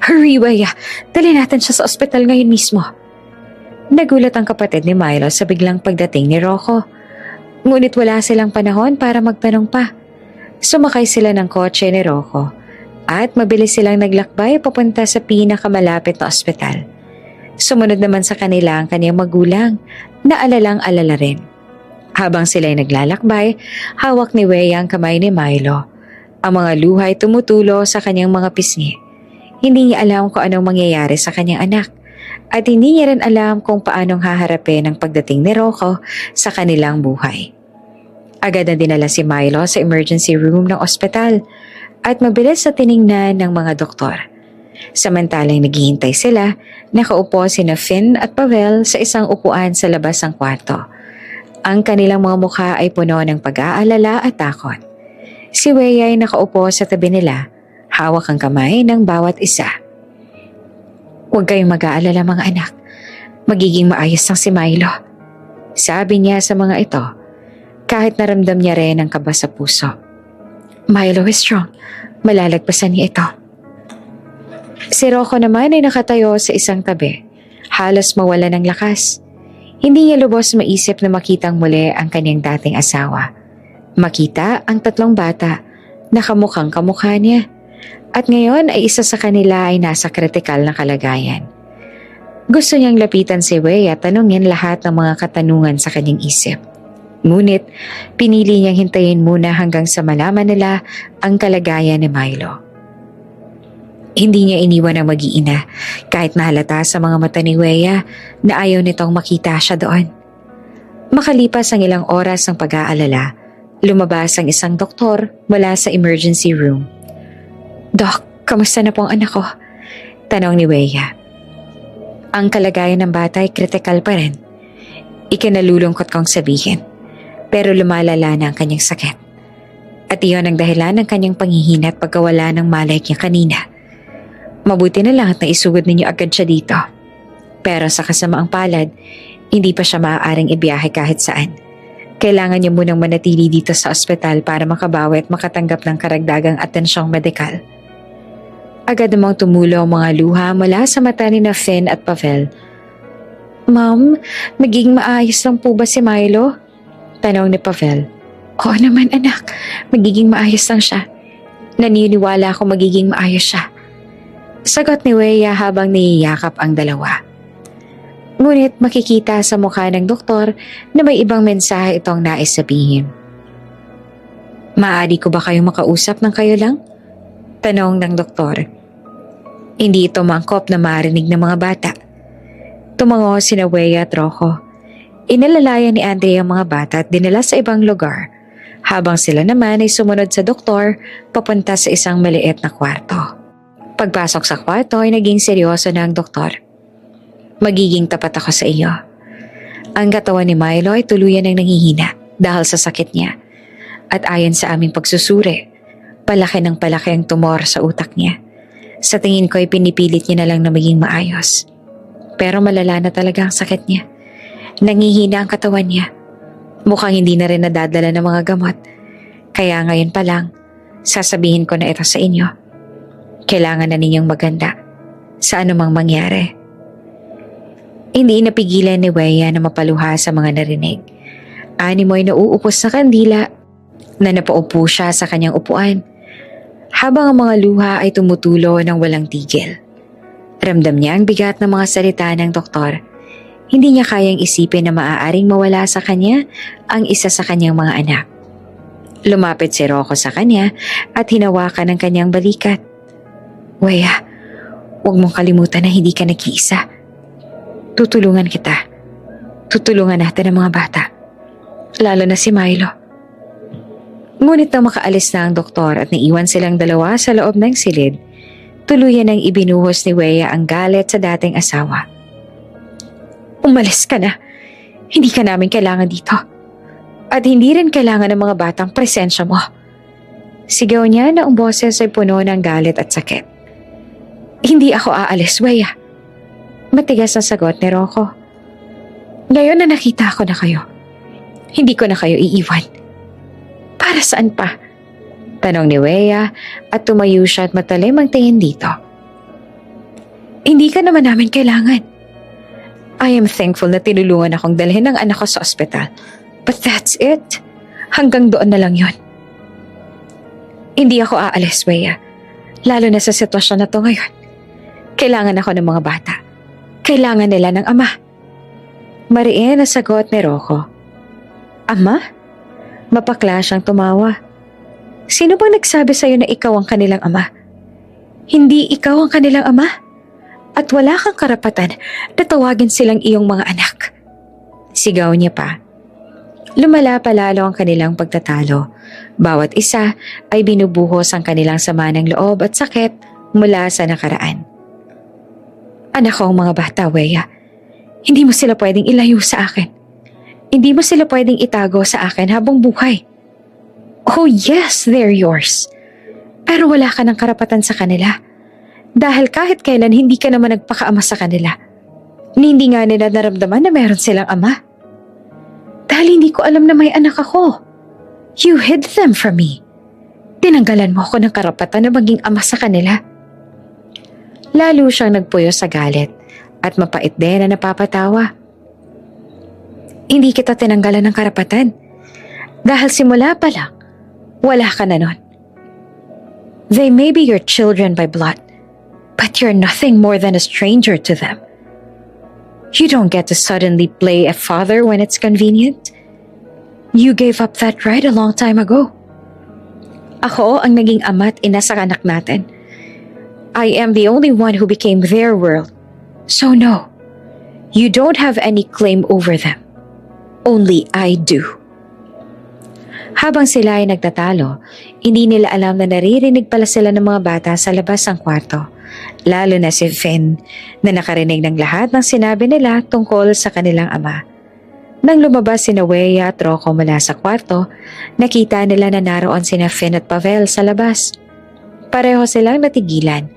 Hurry, Weya! Dali natin siya sa ospital ngayon mismo. Nagulat ang kapatid ni Milo sa biglang pagdating ni Rocco. Ngunit wala silang panahon para magtanong pa. Sumakay sila ng kotse ni Rocco at mabilis silang naglakbay papunta sa pinakamalapit na ospital. Sumunod naman sa kanila ang kanyang magulang na alalang-alala rin. Habang sila'y naglalakbay, hawak ni Weya ang kamay ni Milo. Ang mga luha ay tumutulo sa kanyang mga pisngi. Hindi niya alam kung anong mangyayari sa kanyang anak at hindi niya rin alam kung paanong haharapin ang pagdating ni Rocco sa kanilang buhay. Agad na dinala si Milo sa emergency room ng ospital at mabilis sa tiningnan ng mga doktor. Samantalang naghihintay sila, nakaupo sina Finn at Pavel sa isang upuan sa labas ng kwarto. Ang kanilang mga mukha ay puno ng pag-aalala at takot. Si Weya ay nakaupo sa tabi nila, hawak ang kamay ng bawat isa. Huwag kayong mag-aalala mga anak. Magiging maayos lang si Milo. Sabi niya sa mga ito, kahit naramdam niya rin ang kaba sa puso. Milo is strong. Malalagpasan niya ito. Si Rocco naman ay nakatayo sa isang tabi. Halos mawala ng lakas. Hindi niya lubos maisip na makitang muli ang kanyang dating asawa. Makita ang tatlong bata na kamukhang kamukha niya. At ngayon ay isa sa kanila ay nasa kritikal na kalagayan. Gusto niyang lapitan si Weya at tanungin lahat ng mga katanungan sa kanyang isip. Ngunit pinili niyang hintayin muna hanggang sa malaman nila ang kalagayan ni Milo. Hindi niya iniwan ang mag-iina kahit nahalata sa mga mata ni Weya na ayaw nitong makita siya doon. Makalipas ang ilang oras ng pag-aalala, lumabas ang isang doktor mula sa emergency room. Doc, kamusta na po ang anak ko? Tanong ni Weya. Ang kalagayan ng bata ay kritikal pa rin. Ikinalulungkot kong sabihin, pero lumalala na ang kanyang sakit. At iyon ang dahilan ng kanyang panghihina at pagkawala ng malay niya kanina. Mabuti na lang at naisugod ninyo agad siya dito. Pero sa kasamaang palad, hindi pa siya maaaring ibiyahe kahit saan. Kailangan niya munang manatili dito sa ospital para makabawi at makatanggap ng karagdagang atensyong medikal. Agad namang tumulo ang mga luha mula sa mata ni na Finn at Pavel. Ma'am, magiging maayos lang po ba si Milo? Tanong ni Pavel. Oo naman anak, magiging maayos lang siya. Naniniwala ako magiging maayos siya. Sagot ni Weya habang niyayakap ang dalawa. Ngunit makikita sa mukha ng doktor na may ibang mensahe itong nais sabihin. Maaari ko ba kayong makausap ng kayo lang? Tanong ng doktor. Hindi ito mangkop na marinig ng mga bata. Tumango sina Weya at Rocco. Inalalayan ni Andre ang mga bata at dinala sa ibang lugar, habang sila naman ay sumunod sa doktor papunta sa isang maliit na kwarto. Pagpasok sa kwarto ay naging seryoso na ang doktor. Magiging tapat ako sa iyo. Ang katawan ni Milo ay tuluyan ng nanghihina dahil sa sakit niya. At ayon sa aming pagsusuri, palaki ng palaki ang tumor sa utak niya. Sa tingin ko ay pinipilit niya na lang na maging maayos. Pero malala na talaga ang sakit niya. Nangihina ang katawan niya. Mukhang hindi na rin nadadala ng mga gamot. Kaya ngayon pa lang, sasabihin ko na ito sa inyo. Kailangan na ninyong maganda sa anumang mangyari. Hindi napigilan ni Weya na mapaluha sa mga narinig. Animo ay nauupos sa kandila na napaupo siya sa kanyang upuan habang ang mga luha ay tumutulo ng walang tigil. Ramdam niya ang bigat ng mga salita ng doktor. Hindi niya kayang isipin na maaaring mawala sa kanya ang isa sa kanyang mga anak. Lumapit si Rocco sa kanya at hinawakan ang kanyang balikat. Weya, huwag mong kalimutan na hindi ka nag-iisa. Tutulungan kita. Tutulungan natin ang mga bata. Lalo na si Milo. Ngunit nang makaalis na ang doktor at naiwan silang dalawa sa loob ng silid, tuluyan ang ibinuhos ni Weya ang galit sa dating asawa. Umalis ka na. Hindi ka namin kailangan dito. At hindi rin kailangan ng mga batang presensya mo. Sigaw niya na ang boses ay puno ng galit at sakit. Hindi ako aalis, Weya. Matigas ang sagot ni Rocco. Ngayon na nakita ko na kayo, hindi ko na kayo iiwan. Para saan pa? Tanong ni Weya at tumayo siya at matalim ang tingin dito. Hindi ka naman namin kailangan. I am thankful na tinulungan akong dalhin ng anak ko sa ospital. But that's it. Hanggang doon na lang yon. Hindi ako aalis, Weya. Lalo na sa sitwasyon na to ngayon. Kailangan ako ng mga bata. Kailangan nila ng ama. Mariin na sagot ni Rocco. Ama? Mapakla siyang tumawa. Sino bang nagsabi sa'yo na ikaw ang kanilang ama? Hindi ikaw ang kanilang ama? At wala kang karapatan na tawagin silang iyong mga anak. Sigaw niya pa. Lumala pa lalo ang kanilang pagtatalo. Bawat isa ay binubuhos ang kanilang sama ng loob at sakit mula sa nakaraan. Anak ko ang mga bata, Weya. Hindi mo sila pwedeng ilayo sa akin. Hindi mo sila pwedeng itago sa akin habang buhay. Oh yes, they're yours. Pero wala ka ng karapatan sa kanila. Dahil kahit kailan hindi ka naman nagpakaama sa kanila. Hindi nga nila naramdaman na meron silang ama. Dahil hindi ko alam na may anak ako. You hid them from me. Tinanggalan mo ako ng karapatan na maging ama sa kanila. Lalo siyang nagpuyo sa galit at mapait din na napapatawa. Hindi kita tinanggalan ng karapatan. Dahil simula pa lang, wala ka na nun. They may be your children by blood, but you're nothing more than a stranger to them. You don't get to suddenly play a father when it's convenient. You gave up that right a long time ago. Ako ang naging ama at ina sa anak natin. I am the only one who became their world. So no, you don't have any claim over them. Only I do. Habang sila ay nagtatalo, hindi nila alam na naririnig pala sila ng mga bata sa labas ng kwarto lalo na si Finn na nakarinig ng lahat ng sinabi nila tungkol sa kanilang ama. Nang lumabas si Wea at Rocco mula sa kwarto, nakita nila na naroon sina Finn at Pavel sa labas. Pareho silang natigilan.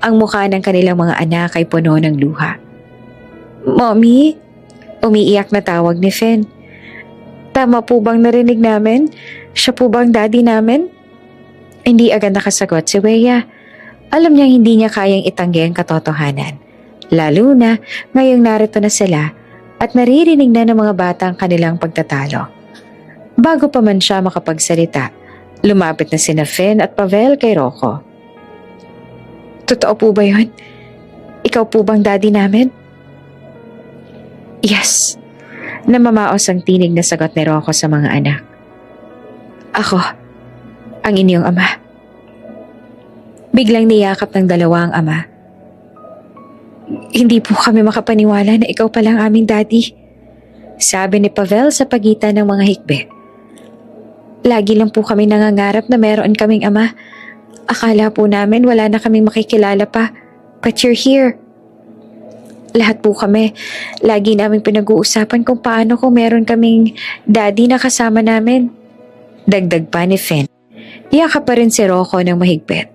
Ang mukha ng kanilang mga anak ay puno ng luha. "Mommy?" Umiiyak na tawag ni Finn. "Tama po bang narinig namin? Siya po bang daddy namin?" Hindi agad nakasagot si Wea. Alam niyang hindi niya kayang itanggi ang katotohanan. Lalo na ngayong narito na sila at naririnig na ng mga bata ang kanilang pagtatalo. Bago pa man siya makapagsalita, lumapit na sina Finn at Pavel kay Rocco. "Totoo po ba yun? Ikaw po bang daddy namin?" "Yes," namamaos ang tinig na sagot ni Rocco sa mga anak. "Ako, ang inyong ama." Biglang niyakap ng dalawa ang ama. "Hindi po kami makapaniwala na ikaw palang aming daddy," sabi ni Pavel sa pagitan ng mga hikbi. "Lagi lang po kami nangangarap na meron kaming ama. Akala po namin wala na kaming makikilala pa. But you're here. Lahat po kami, lagi namin pinag-uusapan kung paano kung meron kaming daddy na kasama namin." Dagdag pa ni Finn. Yakap pa rin si Rocco ng mahigpit.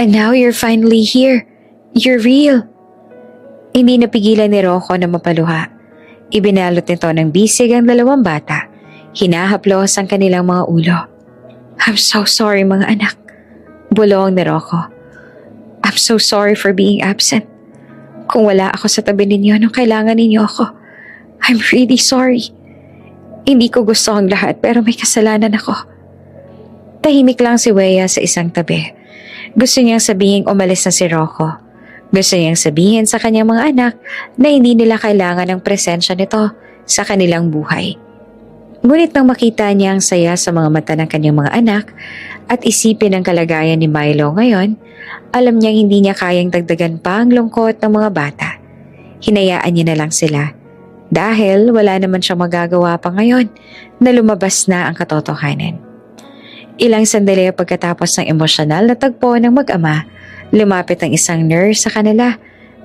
"And now you're finally here. You're real." Hindi napigilan ni Rocco na mapaluha. Ibinalot nito ng bisig ang dalawang bata. Hinahaplos ang kanilang mga ulo. "I'm so sorry mga anak," bulong ni Rocco. "I'm so sorry for being absent. Kung wala ako sa tabi ninyo nung kailangan ninyo ako, I'm really sorry. Hindi ko gusto ang lahat pero may kasalanan ako." Tahimik lang si Wea sa isang tabi. Gusto niyang sabihing umalis na si Rocco. Gusto niyang sabihin sa kanyang mga anak na hindi nila kailangan ng presensya nito sa kanilang buhay. Ngunit nang makita niya ang saya sa mga mata ng kanyang mga anak at isipin ang kalagayan ni Milo ngayon, alam niyang hindi niya kayang dagdagan pa ang lungkot ng mga bata. Hinayaan niya na lang sila dahil wala naman siyang magagawa pa ngayon na lumabas na ang katotohanan. Ilang sandali pagkatapos ng emosyonal na tagpo ng mag-ama, lumapit ang isang nurse sa kanila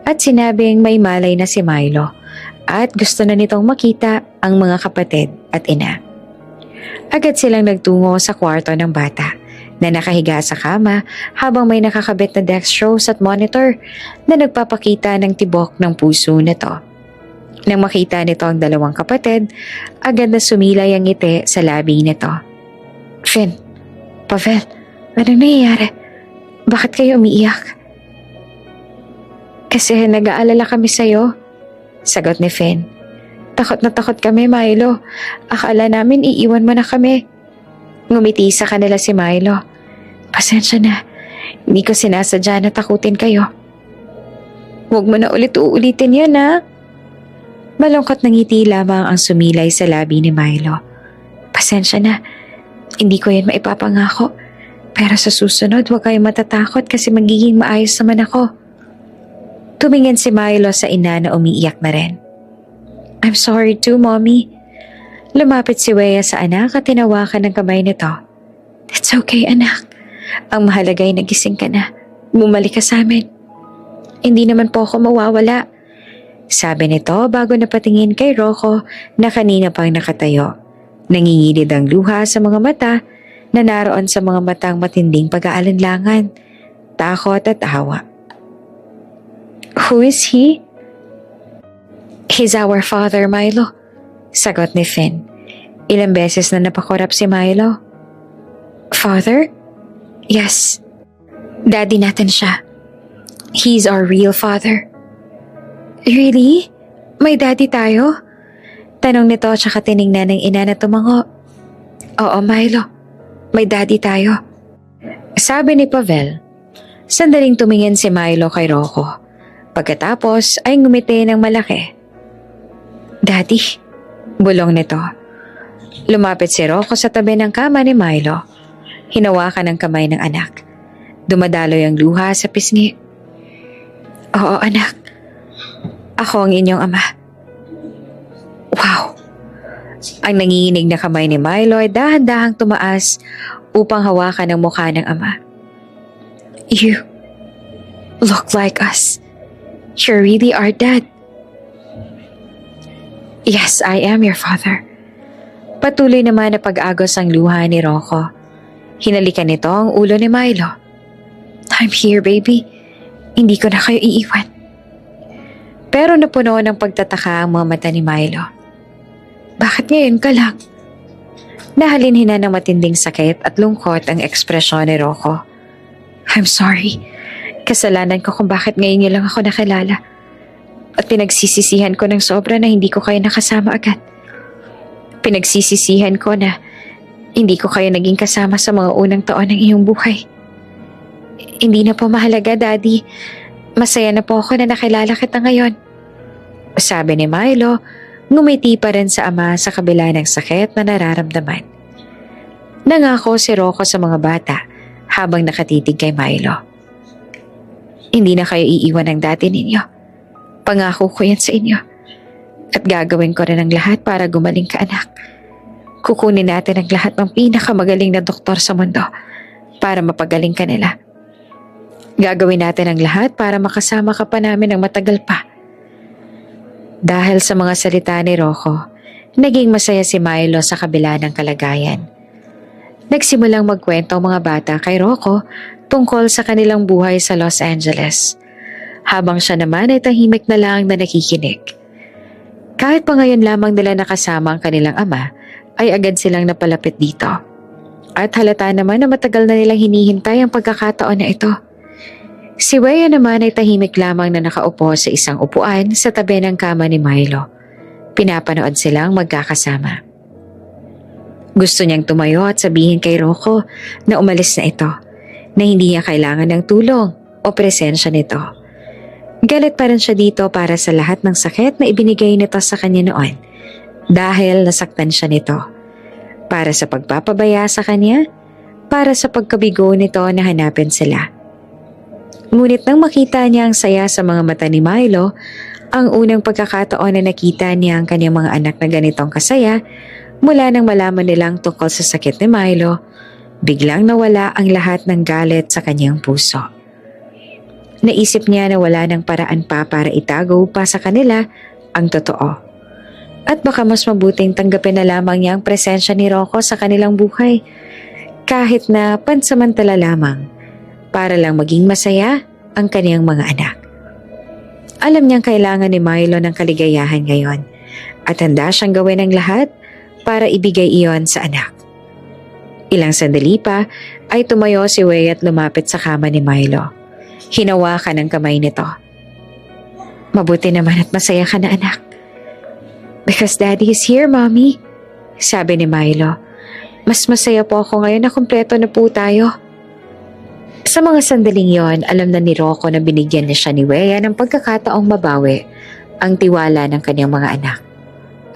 at sinabing may malay na si Milo at gusto na nitong makita ang mga kapatid at ina. Agad silang nagtungo sa kwarto ng bata na nakahiga sa kama habang may nakakabit na dextrose at monitor na nagpapakita ng tibok ng puso nito. Nang makita nito ang dalawang kapatid, agad na sumilay ang ngiti sa labi nito. "Finn, Pavel, anong nangyayari? Bakit kayo umiiyak?" "Kasi nag-aalala kami sa'yo," sagot ni Finn. Takot na takot kami, Milo. Akala namin iiwan mo na kami." Ngumiti sa kanila si Milo. "Pasensya na, hindi ko sinasadya na takutin kayo." "Huwag mo na ulit-uulitin yan, ha?" Malungkot na ngiti lamang ang sumilay sa labi ni Milo. "Pasensya na, hindi ko yan maipapangako. Pero sa susunod, huwag kayong matatakot kasi magiging maayos naman ako." Tumingin si Milo sa ina na umiiyak na rin. "I'm sorry too, Mommy." Lumapit si Wea sa anak at tinawakan ng kamay nito. "It's okay, anak. Ang mahalaga ay nagising ka na. Bumalik ka sa amin. Hindi naman po ako mawawala," sabi nito bago napatingin kay Rocco na kanina pang nakatayo. Nangingilid ang luha sa mga mata na naroon sa mga matang matinding pag-aalinlangan, takot at awa. "Who is he?" "He's our father, Milo," sagot ni Finn. Ilang beses na napakurap si Milo. "Father?" "Yes. Daddy natin siya. He's our real father." "Really? May daddy tayo?" Tanong nito tsaka tiningnan ng ina na tumango. "Oo, Milo. May daddy tayo," sabi ni Pavel. Sandaling tumingin si Milo kay Rocco. Pagkatapos ay ngumiti ng malaki. "Daddy," bulong nito. Lumapit si Rocco sa tabi ng kama ni Milo. Hinawakan ang kamay ng anak. Dumadaloy ang luha sa pisngi. "Oo, anak. Ako ang inyong ama." Wow! Ang nanginginig na kamay ni Milo ay dahan-dahang tumaas upang hawakan ang mukha ng ama. look like us. You really are dead. Yes, I am your father. Patuloy naman na pag-agos ang luha ni Rocco. Hinalikan nito ang ulo ni Milo. I'm here, baby. Hindi ko na kayo iiwan. Pero napuno ng pagtataka ang mga mata ni Milo. Bakit ngayon ka lang? Nahalinhina ng matinding sakit at lungkot ang ekspresyon ni Rocco. I'm sorry. Kasalanan ko kung bakit ngayon niyo lang ako nakilala. At pinagsisisihan ko ng sobra na hindi ko kayo nakasama agad. Pinagsisisihan ko na hindi ko kayo naging kasama sa mga unang taon ng iyong buhay. Hindi na po mahalaga, Daddy. Masaya na po ako na nakilala kita ngayon. Sabi ni Milo, ngumiti pa rin sa ama sa kabila ng sakit na nararamdaman. Nangako si Rocco sa mga bata habang nakatitig kay Milo. Hindi na kayo iiwan ng dati ninyo. Pangako ko yan sa inyo. At gagawin ko rin ang lahat para gumaling ka, anak. Kukunin natin ang lahat ng pinakamagaling na doktor sa mundo para mapagaling ka nila. Gagawin natin ang lahat para makasama ka pa namin ng matagal pa. Dahil sa mga salita ni Rocco, naging masaya si Milo sa kabila ng kalagayan. Nagsimulang magkwento ang mga bata kay Rocco tungkol sa kanilang buhay sa Los Angeles. Habang siya naman ay tahimik na lang na nakikinig. Kahit pa ngayon lamang nila nakasama ang kanilang ama, ay agad silang napalapit dito. At halata naman na matagal na nilang hinihintay ang pagkakataon na ito. Si Weya naman ay tahimik lamang na nakaupo sa isang upuan sa tabi ng kama ni Milo. Pinapanood silang magkakasama. Gusto niyang tumayo at sabihin kay Rocco na umalis na ito, na hindi niya kailangan ng tulong o presensya nito. Galit pa rin siya dito para sa lahat ng sakit na ibinigay nito sa kanya noon dahil nasaktan siya nito. Para sa pagpapabaya sa kanya, para sa pagkabigo nito na hanapin sila. Ngunit nang makita niya ang saya sa mga mata ni Milo, ang unang pagkakataon na nakita niya ang kanyang mga anak na ganitong kasaya, mula nang malaman nilang tungkol sa sakit ni Milo, biglang nawala ang lahat ng galit sa kanyang puso. Naisip niya na wala ng paraan pa para itago pa sa kanila ang totoo. At baka mas mabuting tanggapin na lamang niya ang presensya ni Rocco sa kanilang buhay, kahit na pansamantala lamang, para lang maging masaya ang kaniyang mga anak. Alam niyang kailangan ni Milo ng kaligayahan ngayon at handa siyang gawin ang lahat para ibigay iyon sa anak. Ilang sandali pa ay tumayo si Weya at lumapit sa kama ni Milo. Hinawakan ang kamay nito. Mabuti naman at masaya ka na, anak. Because Daddy is here, Mommy, sabi ni Milo. Mas masaya po ako ngayon na kumpleto na po tayo. Sa mga sandaling yon, alam na ni Rocco na binigyan niya siya ni Weya ng pagkakataong mabawi ang tiwala ng kanyang mga anak.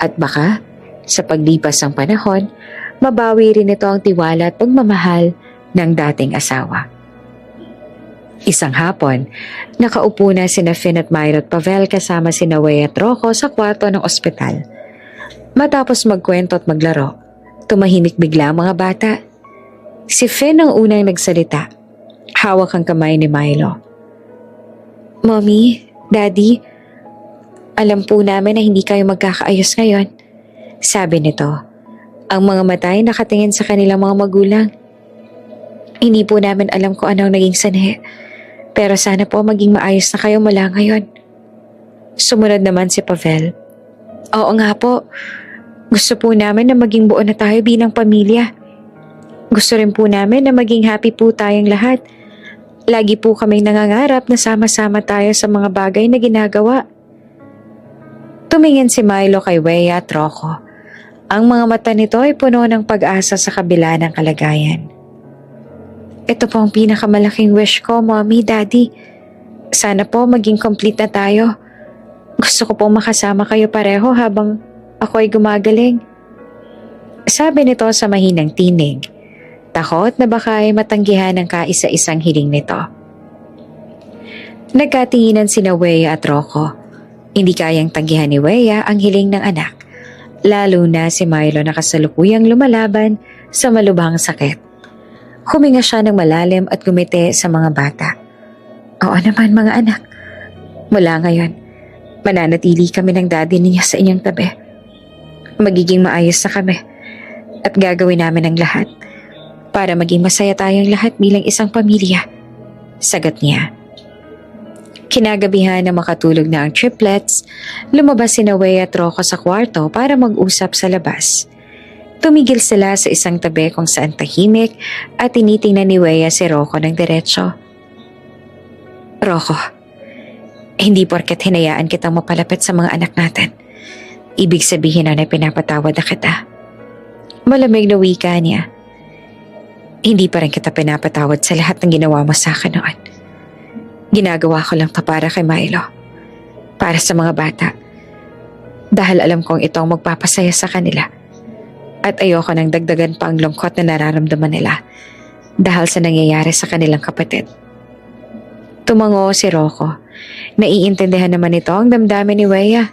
At baka, sa paglipas ng panahon, mabawi rin ito ang tiwala at pagmamahal ng dating asawa. Isang hapon, nakaupo na sina Finn at Myra at Pavel kasama sina Weya at Rocco sa kwarto ng ospital. Matapos magkwento at maglaro, tumahimik bigla ang mga bata. Si Finn ang unang nagsalita. Hawak ang kamay ni Milo. Mommy, Daddy, alam po namin na hindi kayo magkakaayos ngayon. Sabi nito, ang mga mata ay nakatingin sa kanilang mga magulang. Hindi po namin alam kung anong naging sanhi. Pero sana po maging maayos na kayo mula ngayon. Sumunod naman si Pavel. Oo nga po. Gusto po namin na maging buo na tayo bilang pamilya. Gusto rin po namin na maging happy po tayong lahat. Lagi po kaming nangangarap na sama-sama tayo sa mga bagay na ginagawa. Tumingin si Milo kay Weya at Rocco. Ang mga mata nito ay puno ng pag-asa sa kabila ng kalagayan. Ito po ang pinakamalaking wish ko, Mommy, Daddy. Sana po maging complete na tayo. Gusto ko po makasama kayo pareho habang ako ay gumagaling. Sabi nito sa mahinang tinig. Takot na baka ay matanggihan ang kaisa-isang hiling nito. Nagkatinginan sina Weya at Rocco. Hindi kayang tanggihan ni Weya ang hiling ng anak. Lalo na si Milo na kasalukuyang lumalaban sa malubhang sakit. Huminga siya ng malalim at gumiti sa mga bata. Oo naman mga anak. Mula ngayon, mananatili kami ng daddy niya sa inyong tabi. Magiging maayos na kami at gagawin namin ang lahat para maging masaya tayong lahat bilang isang pamilya. Sagot niya. Kinagabihan na makatulog na ang triplets, lumabas si Wea at Rocco sa kwarto para mag-usap sa labas. Tumigil sila sa isang tabi kung saan tahimik at tinitingnan ni Wea si Rocco ng diretsyo. Rocco, hindi porket hinayaan kitang mapalapit sa mga anak natin, ibig sabihin na pinapatawad na kita. Malamig na wika niya. Hindi pa rin kita pinapatawad sa lahat ng ginawa mo sa akin noon. Ginagawa ko lang to para kay Milo. Para sa mga bata. Dahil alam kong ito ang magpapasaya sa kanila. At ayoko nang dagdagan pa ang lungkot na nararamdaman nila dahil sa nangyayari sa kanilang kapatid. Tumango si Rocco. Naiintindihan naman ito ang damdamin ni Wea.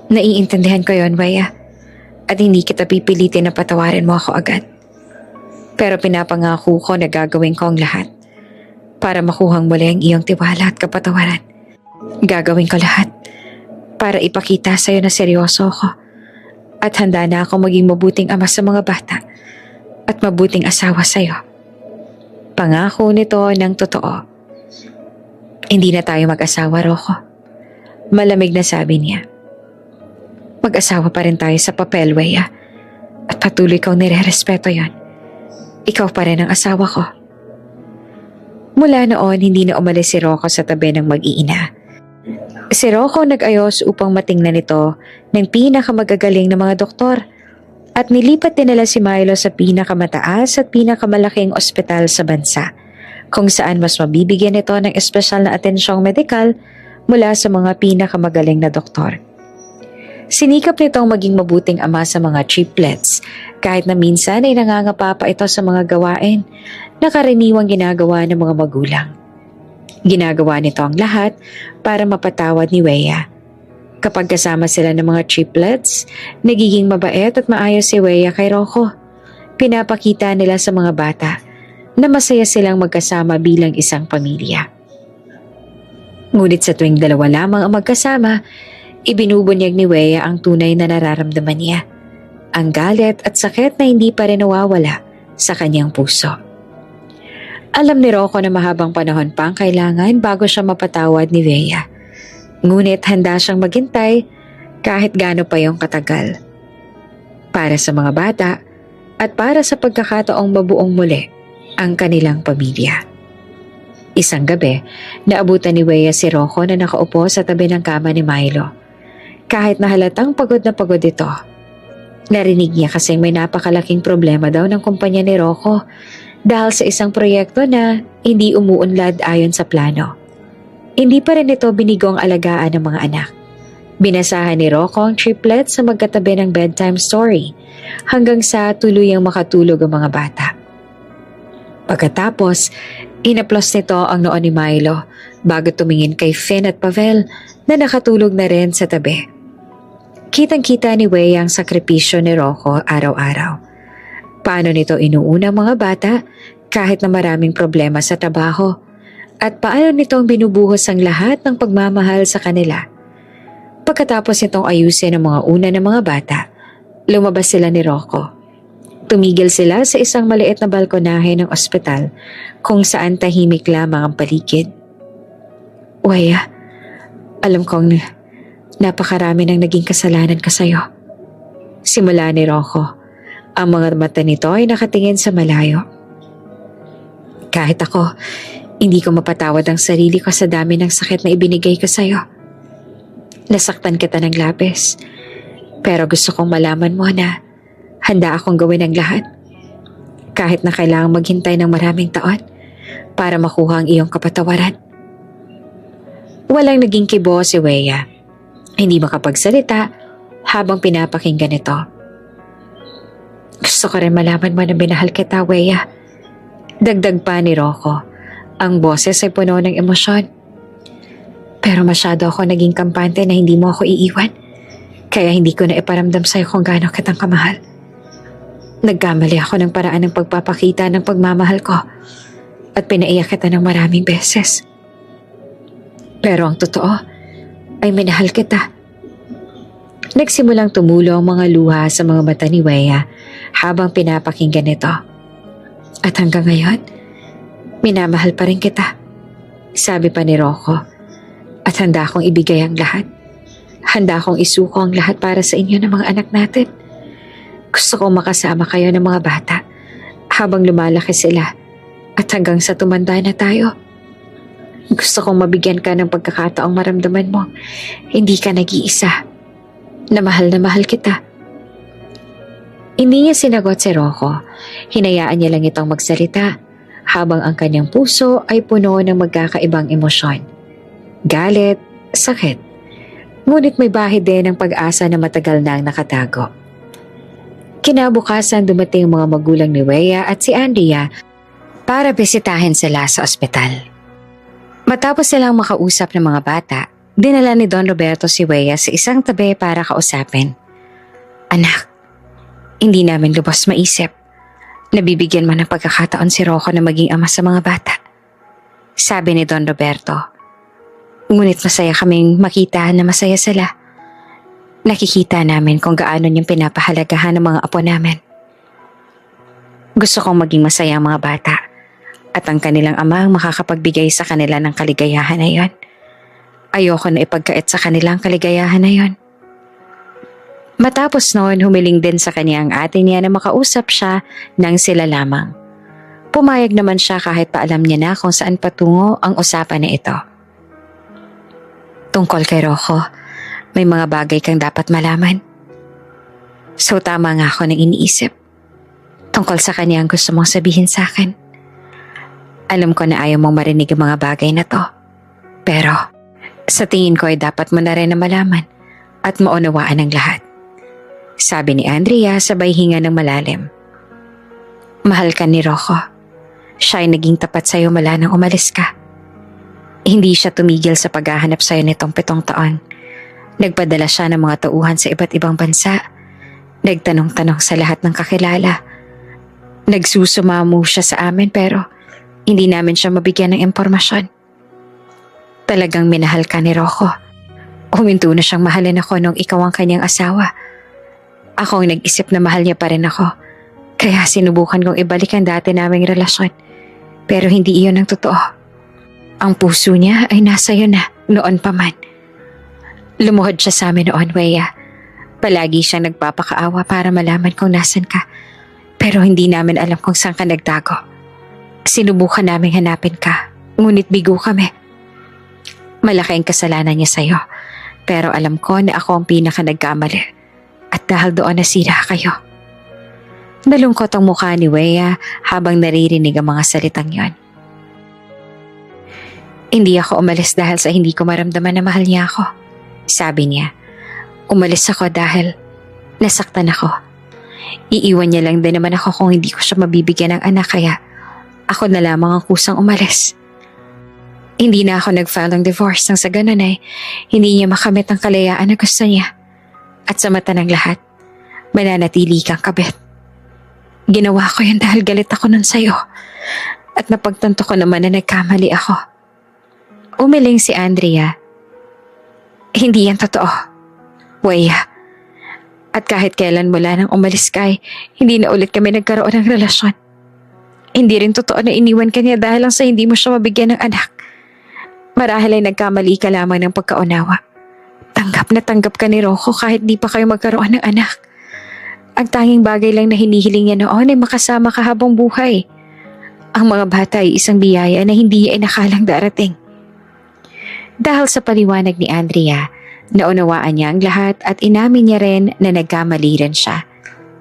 Naiintindihan ko yon, Wea. At hindi kita pipilitin na patawarin mo ako agad. Pero pinapangako ko na gagawin ko ang lahat para makuhang muli ang iyong tiwala at kapatawaran. Gagawin ko lahat para ipakita sa iyo na seryoso ako at handa na ako maging mabuting ama sa mga bata at mabuting asawa sa iyo. Pangako nito ng totoo. Hindi na tayo mag-asawa, Rocco. Malamig na sabi niya. Mag-asawa pa rin tayo sa papel, Wea. At patuloy kong nire-respeto yon. Ikaw pa rin ang asawa ko. Mula noon, hindi na umalis si Rocco sa tabi ng mag-iina. Si Rocco nag-ayos upang matingnan ito ng pinakamagagaling na mga doktor at nilipat din nila si Milo sa pinakamataas at pinakamalaking ospital sa bansa, kung saan mas mabibigyan ito ng espesyal na atensyong medikal mula sa mga pinakamagaling na doktor. Sinikap nitong maging mabuting ama sa mga triplets kahit na minsan ay nangangapa pa ito sa mga gawain na karaniwang ginagawa ng mga magulang. Ginagawa nito ang lahat para mapatawad ni Wea. Kapag kasama sila ng mga triplets, nagiging mabait at maayos si Wea kay Rocco. Pinapakita nila sa mga bata na masaya silang magkasama bilang isang pamilya. Ngunit sa tuwing dalawa lamang ang magkasama, ibinubunyag ni Wea ang tunay na nararamdaman niya, ang galit at sakit na hindi pa rin nawawala sa kanyang puso. Alam ni Rocco na mahabang panahon pa ang kailangan bago siya mapatawad ni Wea. Ngunit handa siyang maghintay kahit gaano pa yung katagal. Para sa mga bata at para sa pagkakataong mabuong muli ang kanilang pamilya. Isang gabi, naabutan ni Wea si Rocco na nakaupo sa tabi ng kama ni Milo. Kahit na halatang pagod na pagod ito, narinig niya kasing may napakalaking problema daw ng kumpanya ni Rocco dahil sa isang proyekto na hindi umuunlad ayon sa plano. Hindi pa rin ito binigong alagaan ng mga anak. Binasahan ni Rocco ang triplet sa magkatabi ng bedtime story hanggang sa tuluyang makatulog ang mga bata. Pagkatapos, inaplos nito ang noo ni Milo bago tumingin kay Finn at Pavel na nakatulog na rin sa tabi. Kitang-kita ni Wea ang sakripisyo ni Rocco araw-araw. Paano nito inuuna ang mga bata kahit na maraming problema sa trabaho? At paano nitong binubuhos ang lahat ng pagmamahal sa kanila? Pagkatapos nitong ayusin ang mga una ng mga bata, lumabas sila ni Rocco. Tumigil sila sa isang maliit na balkonahe ng ospital kung saan tahimik lamang ang paligid. Wea, alam kong napakarami ng naging kasalanan ka sa'yo. Simula ni Rocco, ang mga mata nito ay nakatingin sa malayo. Kahit ako, hindi ko mapatawad ang sarili ko sa dami ng sakit na ibinigay ko sa'yo. Nasaktan kita ng labis, pero gusto kong malaman mo na handa akong gawin ang lahat. Kahit na kailangang maghintay ng maraming taon para makuha ang iyong kapatawaran. Walang naging kibo si Wea. Hindi makapagsalita habang pinapakinggan ito. Gusto ko rin malaman mo na binahal kita, Wea. Dagdag pa ni Rocco. Ang boses ay puno ng emosyon. Pero masyado ako naging kampante na hindi mo ako iiwan. Kaya hindi ko na iparamdam sa'yo kung gaano kitang kamahal. Nagkamali ako ng paraan ng pagpapakita ng pagmamahal ko. at pinaiyak kita ng maraming beses. Pero ang totoo ay minahal kita. Nagsimulang tumulo ang mga luha sa mga mata ni Weya habang pinapakinggan ito. At hanggang ngayon, minamahal pa rin kita. Sabi pa ni Rocco, at handa akong ibigay ang lahat. Handa akong isuko ang lahat para sa inyo ng mga anak natin. Gusto kong makasama kayo ng mga bata habang lumalaki sila at hanggang sa tumanda na tayo. Gusto kong mabigyan ka ng pagkakataong maramdaman mo. Hindi ka nag-iisa. Na mahal kita. Hindi niya sinagot si Rocco. Hinayaan niya lang itong magsalita habang ang kanyang puso ay puno ng magkakaibang emosyon. Galit, sakit. Ngunit may bahid din ng pag-asa na matagal na ang nakatago. Kinabukasan dumating ang mga magulang ni Weya at si Andrea para bisitahin sila sa ospital. Matapos silang makausap ng mga bata, dinala ni Don Roberto si Weya sa isang tabi para kausapin. Anak, hindi namin lubos maisip. Nabibigyan man ng pagkakataon si Rocco na maging ama sa mga bata. Sabi ni Don Roberto. Ngunit masaya kaming makita na masaya sila. Nakikita namin kung gaano niyang pinapahalagahan ng mga apo namin. Gusto kong maging masaya ang mga bata at ang kanilang ama ang makakapagbigay sa kanila ng kaligayahan na yon. Ayoko na ipagkait sa kanilang kaligayahan na yon. Matapos noon, humiling din sa kanya ang ate niya na makausap siya nang sila lamang. Pumayag naman siya kahit paalam niya na kung saan patungo ang usapan na ito. Tungkol kay Rocco, may mga bagay kang dapat malaman. So tama nga ako nang iniisip. Tungkol sa kanya ang gusto mong sabihin sa akin. Alam ko na ayaw mong marinig ang mga bagay na to. Pero sa tingin ko ay dapat mo na rin na malaman at maunawaan ang lahat. Sabi ni Andrea sabay hinga ng malalim. Mahal ka ni Rocco. Siya ay naging tapat sa'yo mula nang umalis ka. Hindi siya tumigil sa paghahanap sa'yo nitong 7 taon. Nagpadala siya ng mga tauhan sa iba't ibang bansa. Nagtanong-tanong sa lahat ng kakilala. Nagsusumamo siya sa amin pero hindi namin siya mabigyan ng impormasyon. Talagang minahal ka ni Rocco. Huminto na siyang mahalin ako nung ikaw ang kanyang asawa. Ako ang nag-isip na mahal niya pa rin ako. Kaya sinubukan kong ibalik ang dati naming relasyon. Pero hindi iyon ang totoo. Ang puso niya ay nasa iyo na, noon pa man. Lumuhod siya sa amin noon, Weya. Palagi siyang nagpapakaawa para malaman kung nasan ka. Pero hindi namin alam kung saan ka nagtago. Sinubukan naming hanapin ka, ngunit bigo kami. Malaki ang kasalanan niya sa'yo. Pero alam ko na ako ang pinaka nagkamali. At dahil doon nasira kayo. Nalungkot ang mukha ni Weya habang naririnig ang mga salitang yon. Hindi ako umalis dahil sa hindi ko maramdaman na mahal niya ako. Sabi niya, umalis ako dahil nasaktan ako. Iiwan niya lang din naman ako kung hindi ko siya mabibigyan ng anak kaya ako na lamang ang kusang umalis. Hindi na ako nag-file ng divorce nang sa ganun ay hindi niya makamit ang kalayaan na gusto niya. At sa mata ng lahat, mananatili kang kabit. Ginawa ko yun dahil galit ako nun sa'yo. At napagtanto ko naman na nagkamali ako. Umiling si Andrea. Hindi yan totoo. Weya. At kahit kailan mula nang umalis ka hindi na ulit kami nagkaroon ng relasyon. Hindi rin totoo na iniwan ka niya dahil lang sa hindi mo siya mabigyan ng anak. Marahil ay nagkamali ka lamang ng pagkaunawa. Tanggap na tanggap ka ni Rocco kahit di pa kayo magkaroon ng anak. Ang tanging bagay lang na hinihiling niya noon ay makasama ka habang buhay. Ang mga bata ay isang biyaya na hindi niya inakalang darating. Dahil sa paliwanag ni Andrea, naunawaan niya ang lahat at inamin niya rin na nagkamali rin siya.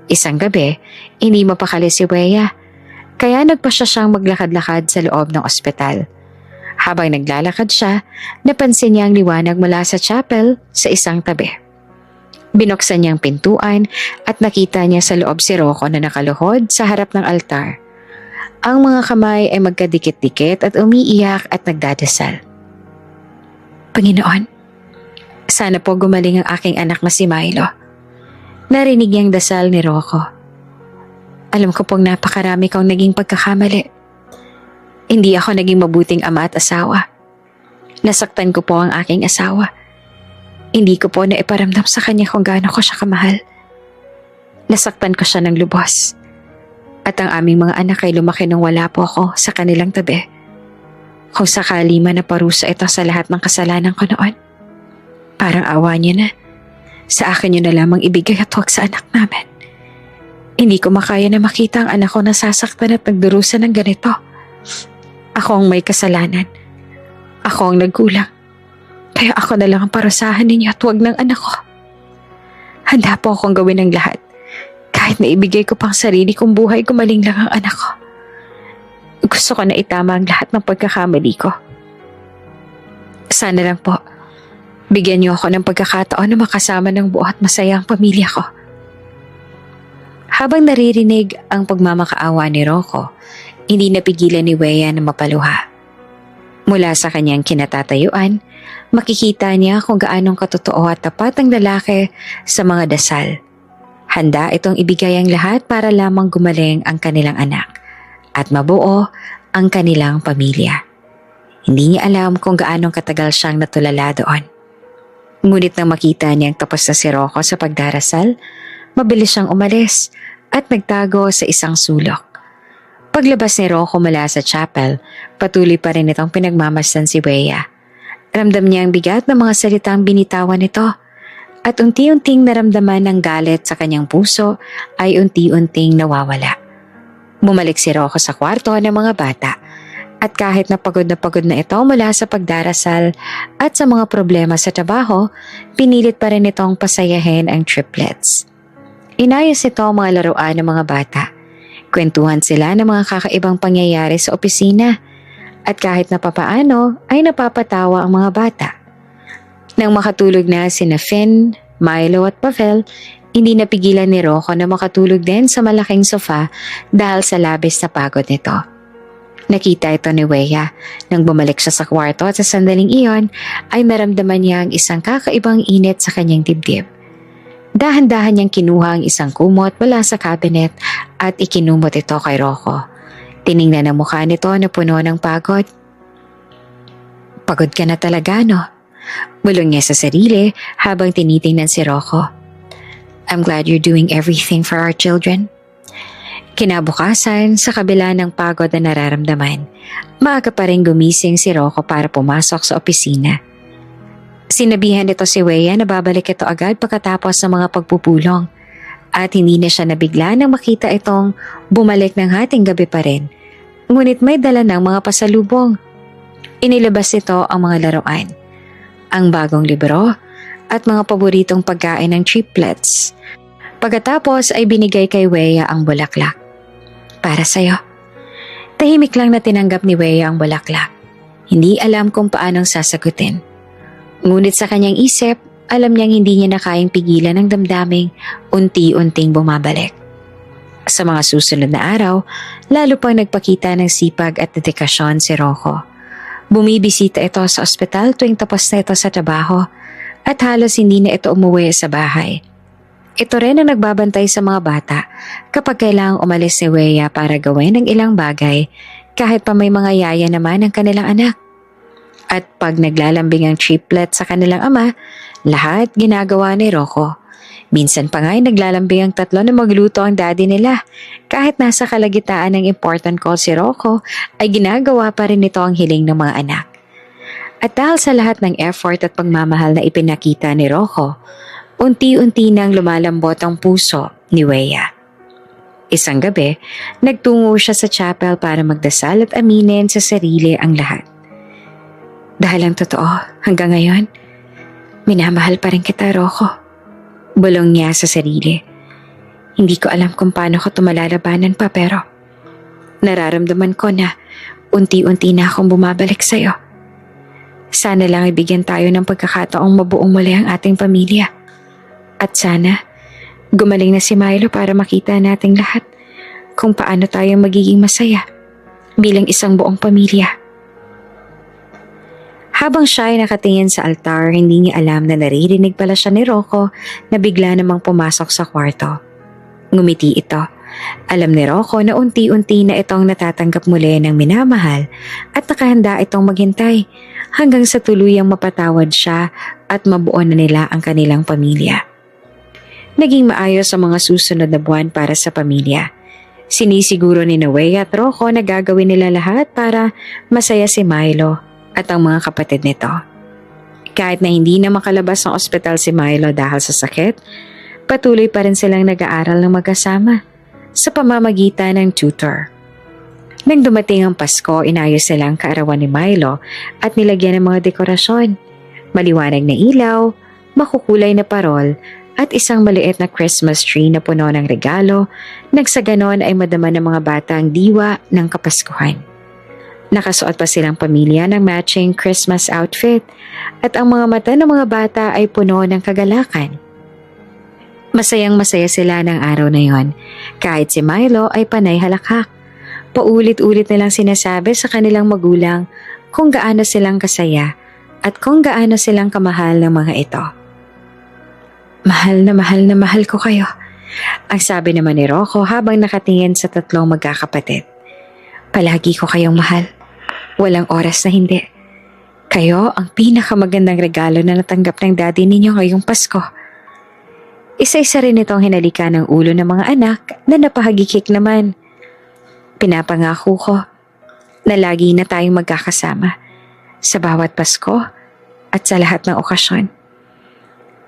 Isang gabi, hindi mapakali si Weya, kaya nagpa siyang maglakad-lakad sa loob ng ospital. Habang naglalakad siya, napansin niya ang liwanag mula sa chapel sa isang tabi. Binuksan niya ang pintuan at nakita niya sa loob si Rocco na nakaluhod sa harap ng altar. Ang mga kamay ay magkadikit-dikit at umiiyak at nagdadasal. Panginoon, sana po gumaling ang aking anak na si Milo. Narinig niyang dasal ni Rocco. Alam ko pong napakarami kang naging pagkakamali. Hindi ako naging mabuting ama at asawa. Nasaktan ko po ang aking asawa. Hindi ko po naiparamdam sa kanya kung gaano ko siya kamahal. Nasaktan ko siya ng lubos. At ang aming mga anak ay lumaki nang wala po ako sa kanilang tabi. Kung sakali man na parusa ito sa lahat ng kasalanan ko noon, parang awa niya na. Sa akin niyo na lamang ibigay at huwag sa anak namin. Hindi ko makaya na makita ang anak ko nasasaktan at nagdurusa ng ganito. Ako ang may kasalanan. Ako ang nagkulang. Kaya ako na lang ang parusahan ninyo at huwag ng anak ko. Handa po akong gawin ang lahat. Kahit na ibigay ko pang sarili kong buhay, gumaling lang ang anak ko. Gusto ko na itama ang lahat ng pagkakamali ko. Sana lang po, bigyan niyo ako ng pagkakataon na makasama ng buo at masaya ang pamilya ko. Habang naririnig ang pagmamakaawa ni Rocco, hindi napigilan ni Wea na mapaluha. Mula sa kanyang kinatatayuan, makikita niya kung gaanong katotoo at tapat ang lalaki sa mga dasal. Handa itong ibigay ang lahat para lamang gumaling ang kanilang anak at mabuo ang kanilang pamilya. Hindi niya alam kung gaanong katagal siyang natulala doon. Ngunit nang makita niyang tapos na si Rocco sa pagdarasal, mabilis siyang umalis at nagtago sa isang sulok. Paglabas ni Rocco mula sa chapel, patuloy pa rin itong pinagmamasdan si Wea. Ramdam niya ang bigat ng mga salitang binitawan nito. At unti-unting naramdaman ng galit sa kanyang puso ay unti-unting nawawala. Bumalik si Rocco sa kwarto ng mga bata at kahit na pagod na ito mula sa pagdarasal at sa mga problema sa trabaho, pinilit pa rin itong pasayahin ang triplets. Inayos ito ang mga laruan ng mga bata. Kwentuhan sila ng mga kakaibang pangyayari sa opisina at kahit na papaano ay napapatawa ang mga bata. Nang makatulog na sina Finn, Milo at Pavel, hindi napigilan ni Rocco na makatulog din sa malaking sofa dahil sa labis na pagod nito. Nakita ito ni Wea. Nang bumalik siya sa kwarto at sa sandaling iyon, ay maramdaman niya ang isang kakaibang init sa kanyang dibdib. Dahan-dahan niyang kinuha ang isang kumot mula sa cabinet at ikinumot ito kay Rocco. Tiningnan ang mukha nito na puno ng pagod. Pagod ka na talaga, no? Bulong niya sa sarili habang tinitingnan si Rocco. I'm glad you're doing everything for our children. Kinabukasan, sa kabila ng pagod na nararamdaman, maaga pa rin gumising si Rocco para pumasok sa opisina. Sinabihan nito si Wea na babalik ito agad pagkatapos ng mga pagpupulong at hindi na siya nabigla nang makita itong bumalik ng hating gabi pa rin. Ngunit may dala ng mga pasalubong. Inilabas nito ang mga laruan, ang bagong libro at mga paboritong pagkain ng triplets. Pagkatapos ay binigay kay Wea ang bulaklak. Para sa'yo. Tahimik lang na tinanggap ni Wea ang bulaklak. Hindi alam kung paanong sasagutin. Ngunit sa kanyang isip, alam niyang hindi niya na kayang pigilan ang damdaming unti-unting bumabalik. Sa mga susunod na araw, lalo pang nagpakita ng sipag at dedikasyon si Rocco. Bumibisita ito sa ospital tuwing tapos na ito sa trabaho at halos hindi na ito umuwi sa bahay. Ito rin ang nagbabantay sa mga bata kapag kailangang umalis si Wea para gawin ang ilang bagay kahit pa may mga yaya naman ang kanilang anak. At pag naglalambing ang triplet sa kanilang ama, lahat ginagawa ni Rocco. Minsan pa nga ay naglalambing ang tatlo na magluto ang daddy nila. Kahit nasa kalagitaan ng important call si Rocco, ay ginagawa pa rin nito ang hiling ng mga anak. At dahil sa lahat ng effort at pagmamahal na ipinakita ni Rocco, unti-unti nang lumalambot ang puso ni Wea. Isang gabi, nagtungo siya sa chapel para magdasal at aminin sa sarili ang lahat. Dahil ang totoo, hanggang ngayon, minamahal pa rin kita, Rocco. Bulong niya sa sarili. Hindi ko alam kung paano ko tumalalabanan pa pero nararamdaman ko na unti-unti na akong bumabalik sa'yo. Sana lang ibigyan tayo ng pagkakataong mabuong muli ang ating pamilya. At sana gumaling na si Milo para makita nating lahat kung paano tayo magiging masaya bilang isang buong pamilya. Habang siya ay nakatingin sa altar, hindi niya alam na naririnig pala siya ni Rocco na bigla namang pumasok sa kwarto. Ngumiti ito Alam ni Rocco na unti-unti na itong natatanggap muli ng minamahal at nakahanda itong maghintay hanggang sa tuluyang mapatawad siya at mabuo na nila ang kanilang pamilya. Naging maayos ang mga susunod na buwan para sa pamilya. Sinisiguro ni Nuea at Rocco na gagawin nila lahat para masaya si Milo at ang mga kapatid nito. Kahit na hindi na makalabas ng ospital si Milo dahil sa sakit, patuloy pa rin silang nag-aaral ng magkasama sa pamamagitan ng tutor. Nang dumating ang Pasko, inayos nila ang kaarawan ni Milo at nilagyan ng mga dekorasyon, maliwanag na ilaw, makukulay na parol at isang maliit na Christmas tree na puno ng regalo nang sa ganon ay madama ng mga bata ang diwa ng Kapaskuhan. Nakasuot pa silang pamilya ng matching Christmas outfit at ang mga mata ng mga bata ay puno ng kagalakan. Masayang masaya sila ng araw na yon kahit si Milo ay panay halakhak. Paulit-ulit nilang sinasabi sa kanilang magulang kung gaano silang kasaya at kung gaano silang kamahal ng mga ito. Mahal na mahal ko kayo, ang sabi naman ni Rocco habang nakatingin sa tatlong magkakapatid. Palagi ko kayong mahal. Walang oras na hindi. Kayo ang pinakamagandang regalo na natanggap ng daddy ninyo ngayong Pasko. Isa-isa rin itong hinalika ng ulo ng mga anak na napahagikik naman. Pinapangako ko na lagi na tayong magkakasama sa bawat Pasko at sa lahat ng okasyon.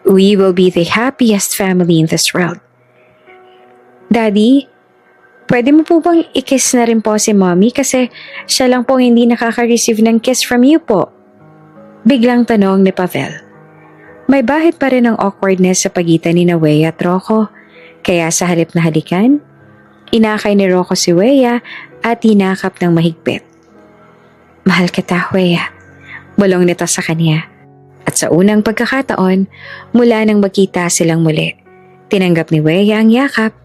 We will be the happiest family in this world. Daddy, pwede mo po bang i-kiss na rin po si Mommy kasi siya lang po hindi nakaka-receive ng kiss from you po? Biglang tanong ni Pavel. May bahid pa rin ang awkwardness sa pagitan ni Wea at Rocco, kaya sa halip na halikan, inakay ni Rocco si Wea at hinakap ng mahigpit. Mahal kita, Wea. Bulong nito sa kanya. At sa unang pagkakataon, mula nang magkita silang muli, tinanggap ni Wea ang yakap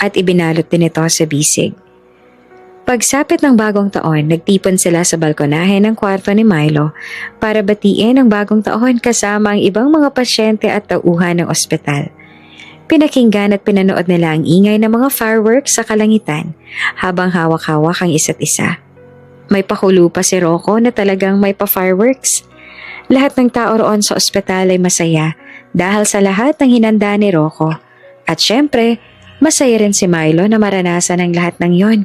at ibinalot din ito sa bisig. Pagsapit ng bagong taon, nagtipon sila sa balkonahe ng kwarto ni Milo para batiin ang bagong taon kasama ang ibang mga pasyente at tauhan ng ospital. Pinakinggan at pinanood nila ang ingay ng mga fireworks sa kalangitan habang hawak-hawak ang isa't isa. May pakulo pa si Rocco na talagang may pa-fireworks. Lahat ng tao roon sa ospital ay masaya dahil sa lahat ng hinanda ni Rocco. At syempre, masaya rin si Milo na maranasan ang lahat ng yon.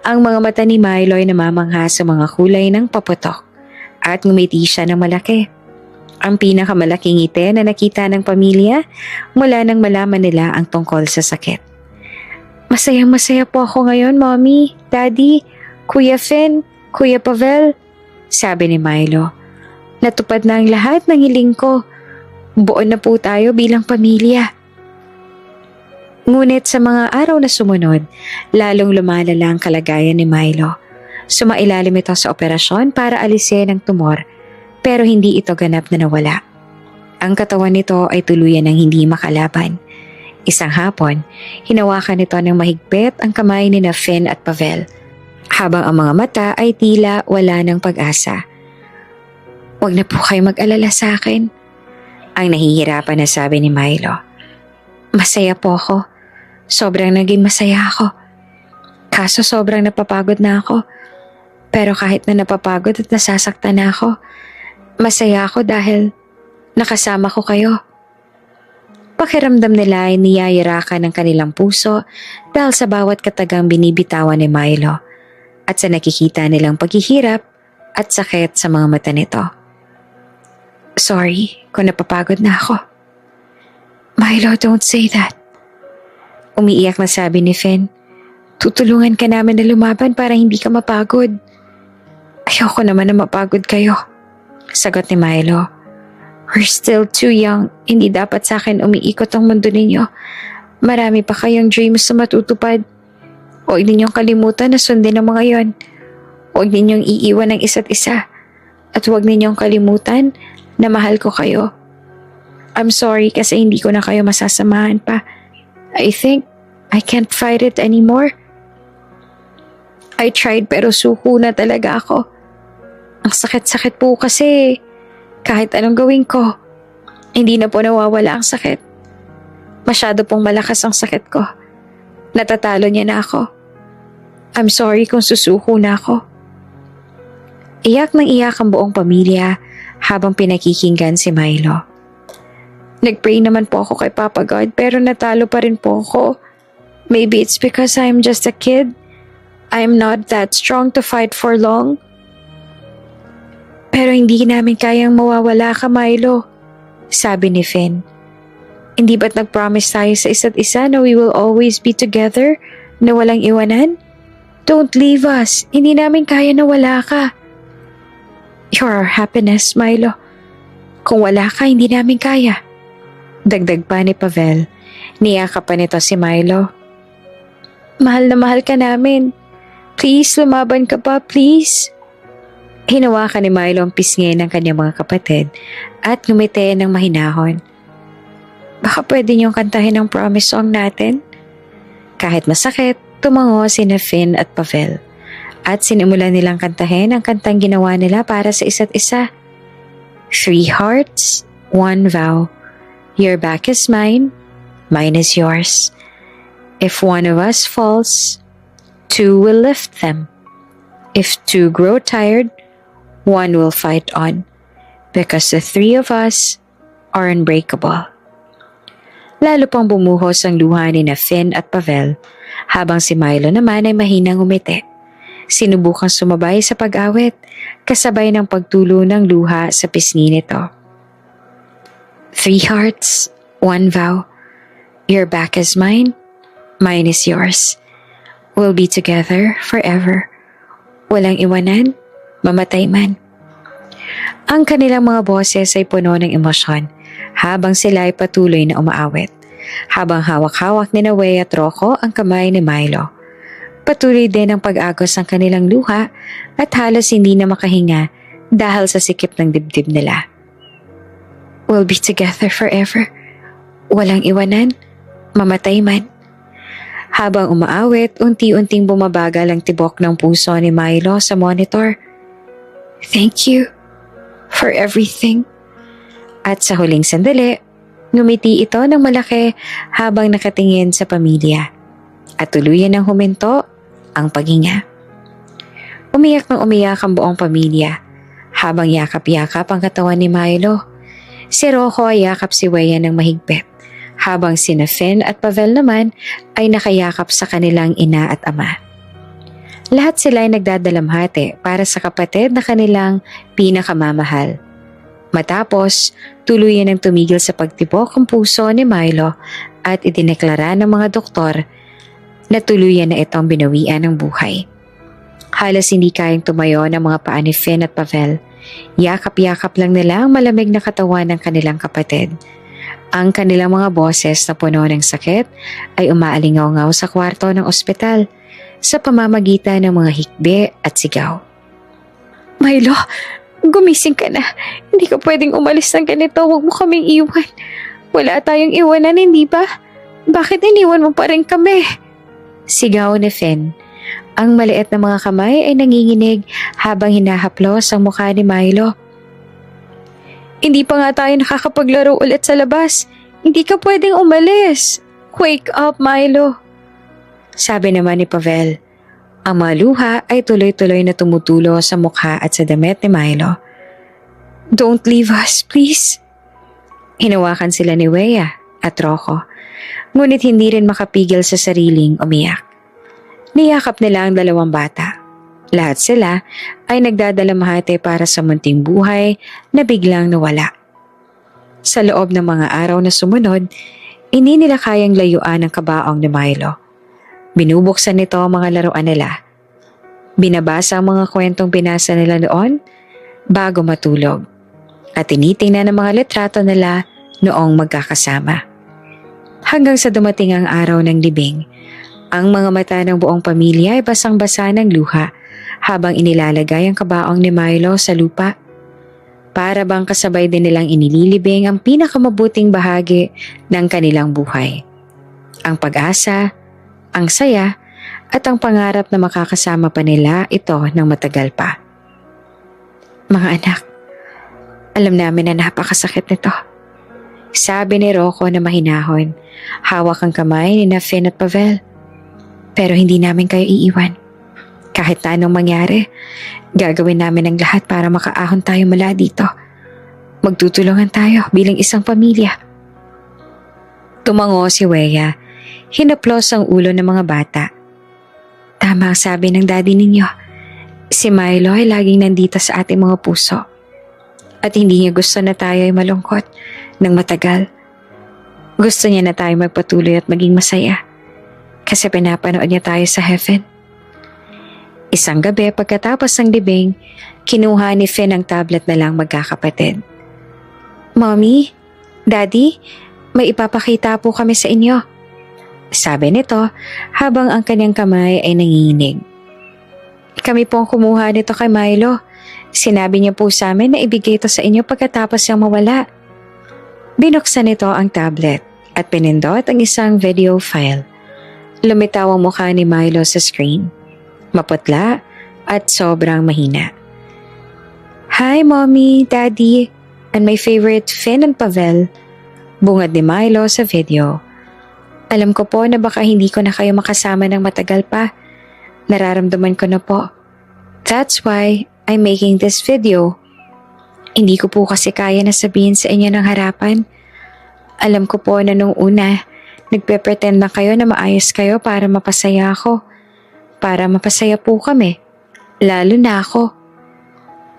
Ang mga mata ni Milo ay namamangha sa mga kulay ng paputok at ngumiti siya ng malaki. Ang pinakamalaking ngiti na nakita ng pamilya mula nang malaman nila ang tungkol sa sakit. Masayang-masaya po ako ngayon, Mommy, Daddy, Kuya Finn, Kuya Pavel, sabi ni Milo. Natupad na ang lahat ng hiling ko. Buo na po tayo bilang pamilya. Ngunit sa mga araw na sumunod, lalong lumalala ang kalagayan ni Milo. Sumailalim ito sa operasyon para alisin ang tumor, pero hindi ito ganap na nawala. Ang katawan nito ay tuluyan ng hindi makalaban. Isang hapon, hinawakan nito ng mahigpit ang kamay ni Finn at Pavel, habang ang mga mata ay tila wala ng pag-asa. Huwag na po kayo mag-alala sa akin, ang nahihirapan na sabi ni Milo. Masaya po ako. Sobrang naging masaya ako. Kaso sobrang napapagod na ako. Pero kahit na napapagod at nasasaktan na ako, masaya ako dahil nakasama ko kayo. Pakiramdam nila ay niyayarakan ng kanilang puso dahil sa bawat katagang binibitawan ni Milo at sa nakikita nilang paghihirap at sakit sa mga mata nito. Sorry kung napapagod na ako. Milo, don't say that. Umiiyak na sabi ni Finn. Tutulungan ka namin na lumaban para hindi ka mapagod. Ayoko naman na mapagod kayo, sagot ni Milo. We're still too young. Hindi dapat sa akin umiikot ang mundo ninyo. Marami pa kayong dreams na matutupad. Huwag ninyong kalimutan na sundin ang mga yon. Huwag ninyong iiwan ng isa't isa. At huwag ninyong kalimutan na mahal ko kayo. I'm sorry kasi hindi ko na kayo masasamahan pa. I think I can't fight it anymore. I tried pero suko na talaga ako. Ang sakit-sakit po kasi kahit anong gawin ko, hindi na po nawawala ang sakit. Masyado pong malakas ang sakit ko. Natatalo niya na ako. I'm sorry kung susuko na ako. Iyak ng iyak ang buong pamilya habang pinakikinggan si Milo. Nagpray naman po ako kay Papa God pero natalo pa rin po ako. Maybe it's because I'm just a kid. I'm not that strong to fight for long. Pero hindi namin kayang mawawala ka, Milo. Sabi ni Finn. Hindi ba't nag-promise tayo sa isa't isa na we will always be together, na walang iwanan? Don't leave us. Hindi namin kaya na wala ka. You're our happiness, Milo. Kung wala ka, hindi namin kaya. Dagdag pa ni Pavel. Niyakap pa nito si Milo. Mahal na mahal ka namin. Please, lumaban ka pa, please. Hinawakan ni Milo ang pisngi ng kanyang mga kapatid at ngumiti ng mahinahon. Baka pwede niyong kantahin ang promise song natin? Kahit masakit, tumango sina Finn at Pavel at sinimulan nilang kantahin ang kantang ginawa nila para sa isa't isa. 3 hearts, 1 vow. Your back is mine, mine is yours. If one of us falls, 2 will lift them. If 2 grow tired, 1 will fight on. Because the 3 of us are unbreakable. Lalo pang bumuhos ang luha ni na Finn at Pavel, habang si Milo naman ay mahinang umiti. Sinubukang sumabay sa pag-awit, kasabay ng pagtulo ng luha sa pisngi nito. 3 hearts, 1 vow. Your back is mine, mine is yours. We'll be together forever. Walang iwanan, mamatay man. Ang kanilang mga boses ay puno ng emosyon habang sila ay patuloy na umaawit. Habang hawak-hawak ni Naway at Rocco ang kamay ni Milo. Patuloy din ang pag-agos ng kanilang luha at halos hindi na makahinga dahil sa sikip ng dibdib nila. We'll be together forever. Walang iwanan, mamatay man. Habang umaawit, unti-unting bumabagal ang tibok ng puso ni Milo sa monitor. Thank you for everything. At sa huling sandali, ngumiti ito ng malaki habang nakatingin sa pamilya. At tuluyan ng huminto ang paghinga. Umiyak ng umiyak ang buong pamilya habang yakap-yakap ang katawan ni Milo. Si Rocco ay yakap si Weya ng mahigpit habang sina Finn at Pavel naman ay nakayakap sa kanilang ina at ama. Lahat sila ay nagdadalamhati para sa kapatid na kanilang pinakamamahal. Matapos, tuluyan ang tumigil sa pagtibok ang puso ni Milo at idineklara ng mga doktor na tuluyan na itong binawian ng buhay. Halos hindi kayang tumayo ng mga paa ni Finn at Pavel. Yakap-yakap lang nila ang malamig na katawan ng kanilang kapatid. Ang kanilang mga boses na puno ng sakit ay umaalingaw-ngaw sa kwarto ng ospital sa pamamagitan ng mga hikbi at sigaw. Milo, gumising ka na. Hindi ka pwedeng umalis ng ganito. Huwag mo kaming iwan. Wala tayong iwanan, hindi ba? Bakit iniwan mo pa rin kami? Sigaw ni Finn. Ang maliit na mga kamay ay nanginginig habang hinahaplos ang mukha ni Milo. Hindi pa nga tayo nakakapaglaro ulit sa labas. Hindi ka pwedeng umalis. Wake up, Milo. Sabi naman ni Pavel. Ang mga luha ay tuloy-tuloy na tumutulo sa mukha at sa damit ni Milo. Don't leave us, please. Hinawakan sila ni Weya at Rocco. Ngunit hindi rin makapigil sa sariling umiyak. Niyakap nila ang dalawang bata. Lahat sila ay nagdadalamhati para sa munting buhay na biglang nawala. Sa loob ng mga araw na sumunod, hindi nila kayang layuan ang kabaong ni Milo. Binubuksan nito ang mga laruan nila. Binabasa ang mga kwentong binasa nila noon bago matulog. At tinitingnan ang mga litrato nila noong magkakasama. Hanggang sa dumating ang araw ng libing, ang mga mata ng buong pamilya ay basang-basa ng luha habang inilalagay ang kabaong ni Milo sa lupa. Para bang kasabay din nilang inililibing ang pinakamabuting bahagi ng kanilang buhay. Ang pag-asa, ang saya, at ang pangarap na makakasama pa nila ito ng matagal pa. Mga anak, alam namin na napakasakit nito. Sabi ni Rocco na mahinahon, hawak ang kamay ni Finn at Pavel. Pero hindi namin kayo iiwan. Kahit na anong mangyari, gagawin namin ang lahat para makaahon tayo mula dito. Magtutulungan tayo bilang isang pamilya. Tumango si Weya. Hinaplos ang ulo ng mga bata. Tama ang sabi ng daddy ninyo. Si Milo ay laging nandito sa ating mga puso. At hindi niya gusto na tayo ay malungkot ng matagal. Gusto niya na tayo magpatuloy at maging masaya. Kasi pinapanood niya tayo sa heaven. Isang gabi pagkatapos ng libing, kinuha ni Finn ang tablet na lang magkakapatid. Mommy, Daddy, may ipapakita po kami sa inyo. Sabi nito habang ang kanyang kamay ay nanginginig. Kami po ang kumuha nito kay Milo. Sinabi niya po sa amin na ibigay ito sa inyo pagkatapos niyang mawala. Binuksan nito ang tablet at pinindot ang isang video file. Lumitaw ang mukha ni Milo sa screen. Maputla at sobrang mahina. Hi Mommy, Daddy, and my favorite Finn and Pavel. Bungad ni Milo sa video. Alam ko po na baka hindi ko na kayo makasama ng matagal pa. Nararamdaman ko na po. That's why I'm making this video. Hindi ko po kasi kaya na sabihin sa inyo ng harapan. Alam ko po na nung una, nagpe-pretend na kayo na maayos kayo para mapasaya ako. Para mapasaya po kami. Lalo na ako.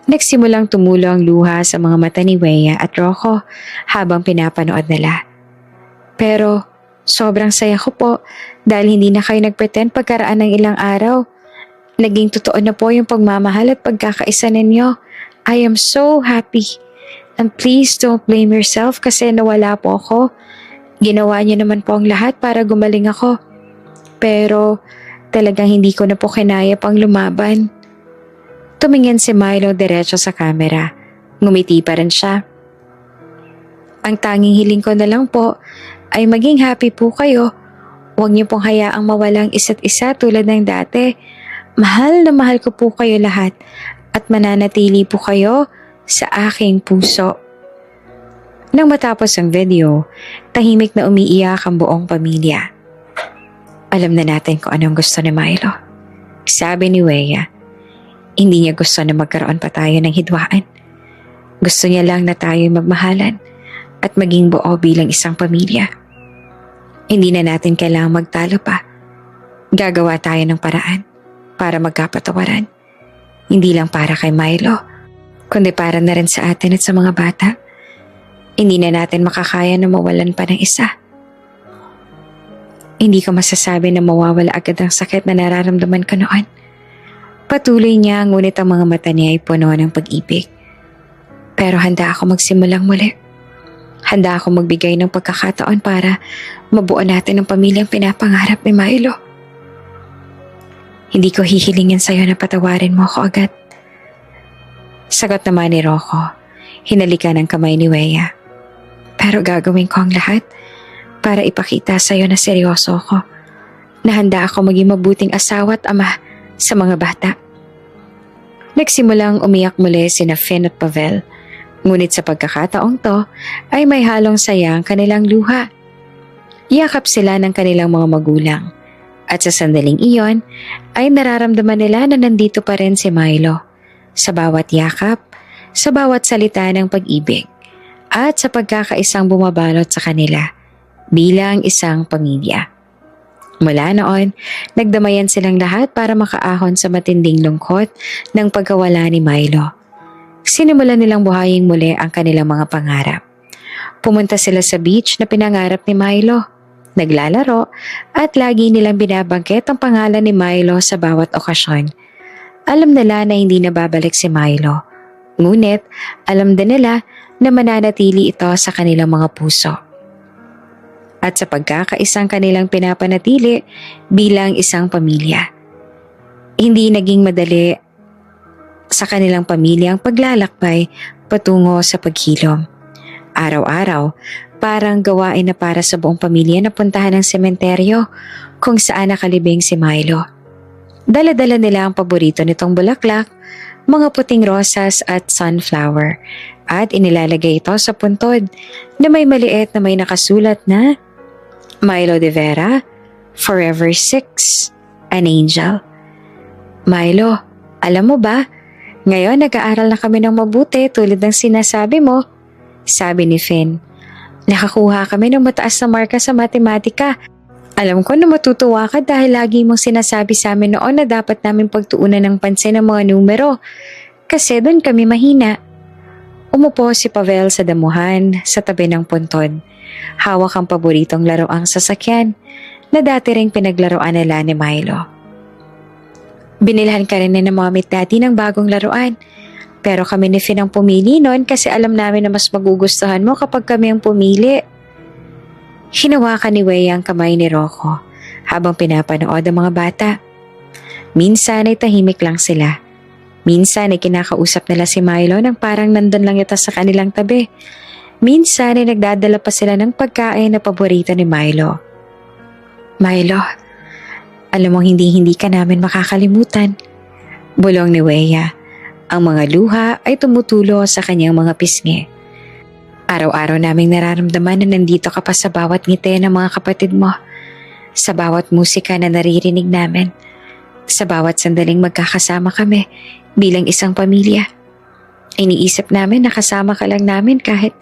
Nagsimulang tumulo ang luha sa mga mata ni Weya at Rocco habang pinapanood nila. Pero sobrang saya ko po dahil hindi na kayo nagpretend pagkaraan ng ilang araw. Naging totoo na po yung pagmamahal at pagkakaisa ninyo. I am so happy. And please don't blame yourself kasi nawala po ako. Ginawa niyo naman po ang lahat para gumaling ako. Pero talagang hindi ko na po kinaya pang lumaban. Tumingin si Milo diretso sa camera. Ngumiti pa rin siya. Ang tanging hiling ko na lang po ay maging happy po kayo. Huwag niyo pong hayaang mawalang isa't isa tulad ng dati. Mahal na mahal ko po kayo lahat at mananatili po kayo sa aking puso. Nang matapos ang video, tahimik na umiiyak ang buong pamilya. Alam na natin kung anong gusto ni Milo. Sabi ni Weya, hindi niya gusto na magkaroon pa tayo ng hidwaan. Gusto niya lang na tayo magmahalan at maging buo bilang isang pamilya. Hindi na natin kailangang magtalo pa. Gagawa tayo ng paraan para magkapatawaran. Hindi lang para kay Milo, kundi para na rin sa atin at sa mga bata. Hindi na natin makakaya na mawalan pa ng isa. Hindi ko masasabi na mawawala agad ang sakit na nararamdaman ko noon. Patuloy niya ngunit ang mga mata niya ay puno ng pag-ibig. Pero handa ako magsimulang muli. Handa ako magbigay ng pagkakataon para mabuo natin ang pamilyang pinapangarap ni Milo. Hindi ko hihilingin sa'yo na patawarin mo ako agad. Sagot naman ni Rocco, hinalikan ng kamay ni Weya. Pero gagawin ko ang lahat para ipakita sa'yo na seryoso ko, na handa ako maging mabuting asawa at ama sa mga bata. Nagsimulang umiyak muli sina Finn at Pavel, ngunit sa pagkakataong to ay may halong saya ang kanilang luha. Yakap sila ng kanilang mga magulang at sa sandaling iyon ay nararamdaman nila na nandito pa rin si Milo sa bawat yakap, sa bawat salita ng pag-ibig at sa pagkakaisang bumabalot sa kanila bilang isang pamilya. Mula noon, nagdamayan silang lahat para makaahon sa matinding lungkot ng pagkawala ni Milo. Sinimulan nilang buhayin muli ang kanilang mga pangarap. Pumunta sila sa beach na pinangarap ni Milo. Naglalaro at lagi nilang binabanggit ang pangalan ni Milo sa bawat okasyon. Alam nila na hindi na babalik si Milo. Ngunit alam din nila na mananatili ito sa kanilang mga puso. At sa pagkakaisang kanilang pinapanatili bilang isang pamilya. Hindi naging madali sa kanilang pamilya ang paglalakbay patungo sa paghilom. Araw-araw, parang gawain na para sa buong pamilya na puntahan ang sementeryo kung saan nakalibing si Milo. Dala-dala nila ang paborito nitong bulaklak, mga puting rosas at sunflower, at inilalagay ito sa puntod na may maliit na may nakasulat na Milo de Vera, Forever 6, an angel. Milo, alam mo ba, ngayon nag-aaral na kami ng mabuti tulad ng sinasabi mo, sabi ni Finn. Nakakuha kami ng mataas na marka sa matematika. Alam ko na matutuwa ka dahil lagi mong sinasabi sa amin noon na dapat namin pagtuunan ng pansin ang mga numero kasi doon kami mahina. Umupo si Pavel sa damuhan sa tabi ng puntod. Hawak ang paboritong laruang sasakyan na dati ring pinaglaruan nila ni Milo. Binilhan ka rin ni Mommy at Daddy ng bagong laruan. Pero kami ni Finn ang pumili noon kasi alam namin na mas magugustuhan mo kapag kami ang pumili. Hinawakan ni Wea ang kamay ni Rocco habang pinapanood ang mga bata. Minsan ay tahimik lang sila. Minsan ay kinakausap nila si Milo nang parang nandun lang ito sa kanilang tabi. Minsan ay nagdadala pa sila ng pagkain na paborito ni Milo. Milo, alam mong hindi ka namin makakalimutan. Bulong ni Wea. Ang mga luha ay tumutulo sa kanyang mga pisngi. Araw-araw naming nararamdaman na nandito ka pa sa bawat ngiti ng mga kapatid mo, sa bawat musika na naririnig namin, sa bawat sandaling magkakasama kami bilang isang pamilya. Iniisip namin na kasama ka lang namin kahit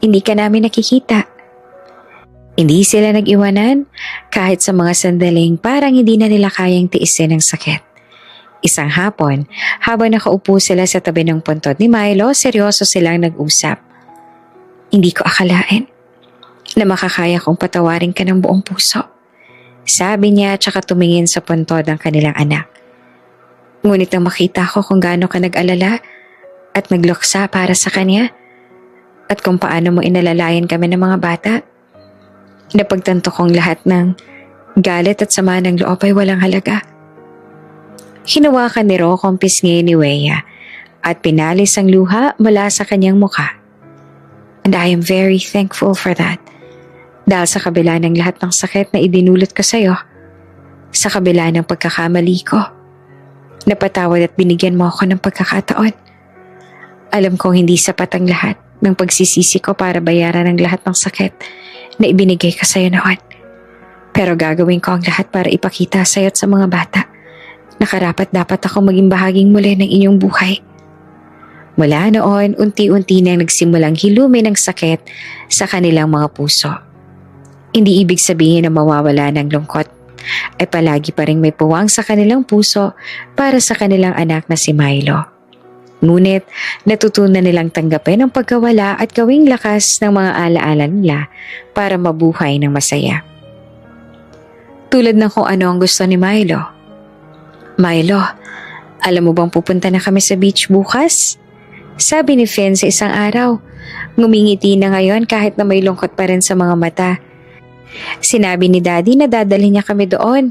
hindi ka namin nakikita. Hindi sila nag-iwanan kahit sa mga sandaling parang hindi na nila kayang tiisin ang sakit. Isang hapon, habang nakaupo sila sa tabi ng puntod ni Milo, seryoso silang nag-usap. Hindi ko akalain na makakaya kong patawarin ka ng buong puso. Sabi niya tsaka tumingin sa puntod ang kanilang anak. Ngunit nang makita ko kung gaano ka nag-alala at nagluksa para sa kanya at kung paano mo inalalayan kami ng mga bata, napagtanto kong lahat ng galit at sama ng loob ay walang halaga. Hinawakan ni Rocco ang pisngi ni Wea at pinalis ang luha mula sa kanyang mukha. And I am very thankful for that. Dahil sa kabila ng lahat ng sakit na idinulot ko sa'yo, sa kabila ng pagkakamali ko, napatawad at binigyan mo ako ng pagkakataon. Alam kong hindi sapat ang lahat ng pagsisisi ko para bayaran ang lahat ng sakit na ibinigay ko sa'yo noon. Pero gagawin ko ang lahat para ipakita sa'yo at sa mga bata na karapat-dapat ako maging bahaging muli ng inyong buhay. Mula noon, unti-unti nang nagsimulang hilumin ng sakit sa kanilang mga puso. Hindi ibig sabihin na mawawala ng lungkot, ay palagi pa rin may puwang sa kanilang puso para sa kanilang anak na si Milo. Ngunit natutunan nilang tanggapin ang pagkawala at gawing lakas ng mga alaala nila para mabuhay ng masaya. Tulad ng kung ano ang gusto ni Milo. Milo, alam mo bang pupunta na kami sa beach bukas? Sabi ni Finn sa isang araw. Ngumingiti na ngayon kahit na may lungkot pa rin sa mga mata. Sinabi ni Daddy na dadalhin niya kami doon.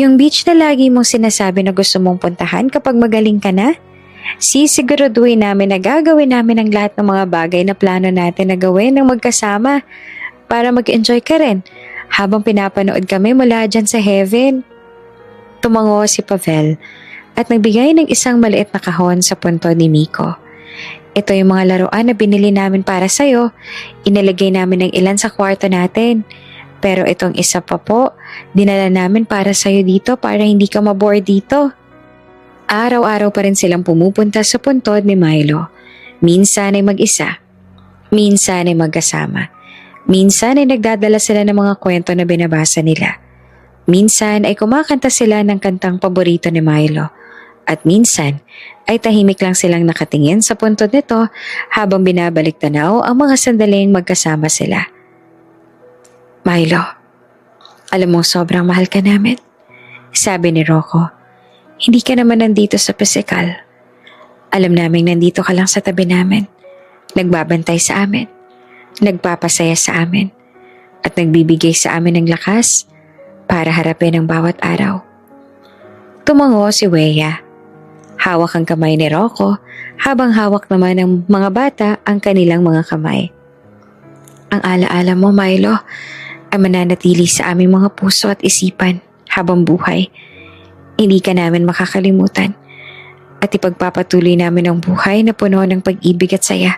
Yung beach na lagi mong sinasabi na gusto mong puntahan kapag magaling ka na. Sisiguraduhin namin na gagawin namin ang lahat ng mga bagay na plano natin na gawin ng magkasama para mag-enjoy ka rin habang pinapanood kami mula dyan sa heaven. Tumango si Pavel at nagbigay ng isang maliit na kahon sa puntod ni Miko. Ito yung mga laruan na binili namin para sa'yo. Inilagay namin ng ilan sa kwarto natin. Pero itong isa pa po, dinala namin para sa'yo dito para hindi ka mabore dito. Araw-araw pa rin silang pumupunta sa puntod ni Milo. Minsan ay mag-isa. Minsan ay magkasama. Minsan ay nagdadala sila ng mga kwento na binabasa nila. Minsan ay kumakanta sila ng kantang paborito ni Milo. At minsan ay tahimik lang silang nakatingin sa puntod nito habang binabalik tanaw ang mga sandaling magkasama sila. Milo, alam mo sobrang mahal ka namin, sabi ni Rocco. Hindi ka naman nandito sa pisikal. Alam naming nandito ka lang sa tabi namin, nagbabantay sa amin, nagpapasaya sa amin, at nagbibigay sa amin ng lakas para harapin ang bawat araw. Tumango si Wea. Hawak ang kamay ni Rocco habang hawak naman ng mga bata ang kanilang mga kamay. Ang alaala mo, Milo, ay mananatili sa aming mga puso at isipan habang buhay. Hindi ka namin makakalimutan at ipagpapatuloy namin ang buhay na puno ng pag-ibig at saya,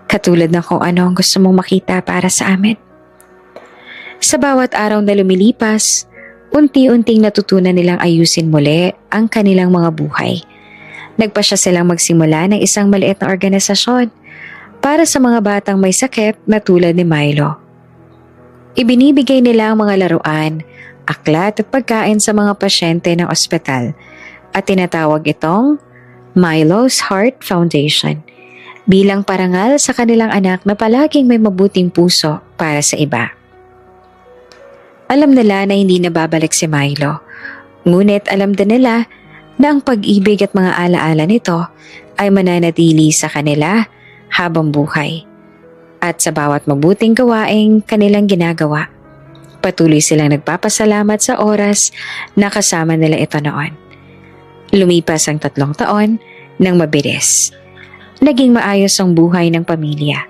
katulad ng kung ano ang gusto mong makita para sa amin. Sa bawat araw na lumilipas, unti-unting natutunan nilang ayusin muli ang kanilang mga buhay. Nagpasya silang magsimula ng isang maliit na organisasyon para sa mga batang may sakit na tulad ni Milo. Ibinibigay nila ang mga laruan, aklat at pagkain sa mga pasyente ng ospital at tinatawag itong Milo's Heart Foundation bilang parangal sa kanilang anak na palaging may mabuting puso para sa iba. Alam nila na hindi nababalik si Milo, ngunit alam din nila na ang pag-ibig at mga alaala nito ay mananatili sa kanila habang buhay. At sa bawat mabuting gawaing kanilang ginagawa, patuloy silang nagpapasalamat sa oras na kasama nila ito noon. Lumipas ang 3 taon nang mabilis. Naging maayos ang buhay ng pamilya.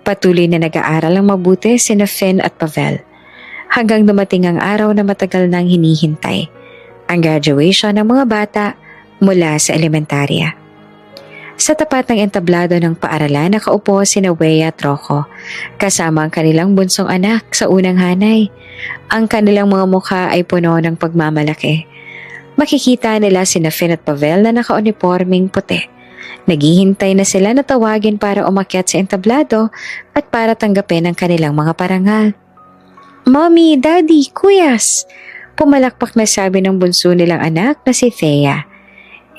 Patuloy na nag-aaral ang mabuti sina Finn at Pavel hanggang dumating ang araw na matagal nang hinihintay, ang graduation ng mga bata mula sa elementarya. Sa tapat ng entablado ng paaralan nakaupo sina Wea at Rocco kasama ang kanilang bunsong anak sa unang hanay. Ang kanilang mga mukha ay puno ng pagmamalaki. Makikita nila sina Finn at Pavel na naka-uniforming puti. Naghihintay na sila na tawagin para umakyat sa entablado at para tanggapin ang kanilang mga parangal. "Mommy, Daddy, Kuyas!" Pumalakpak na sabi ng bunso nilang anak na si Thea.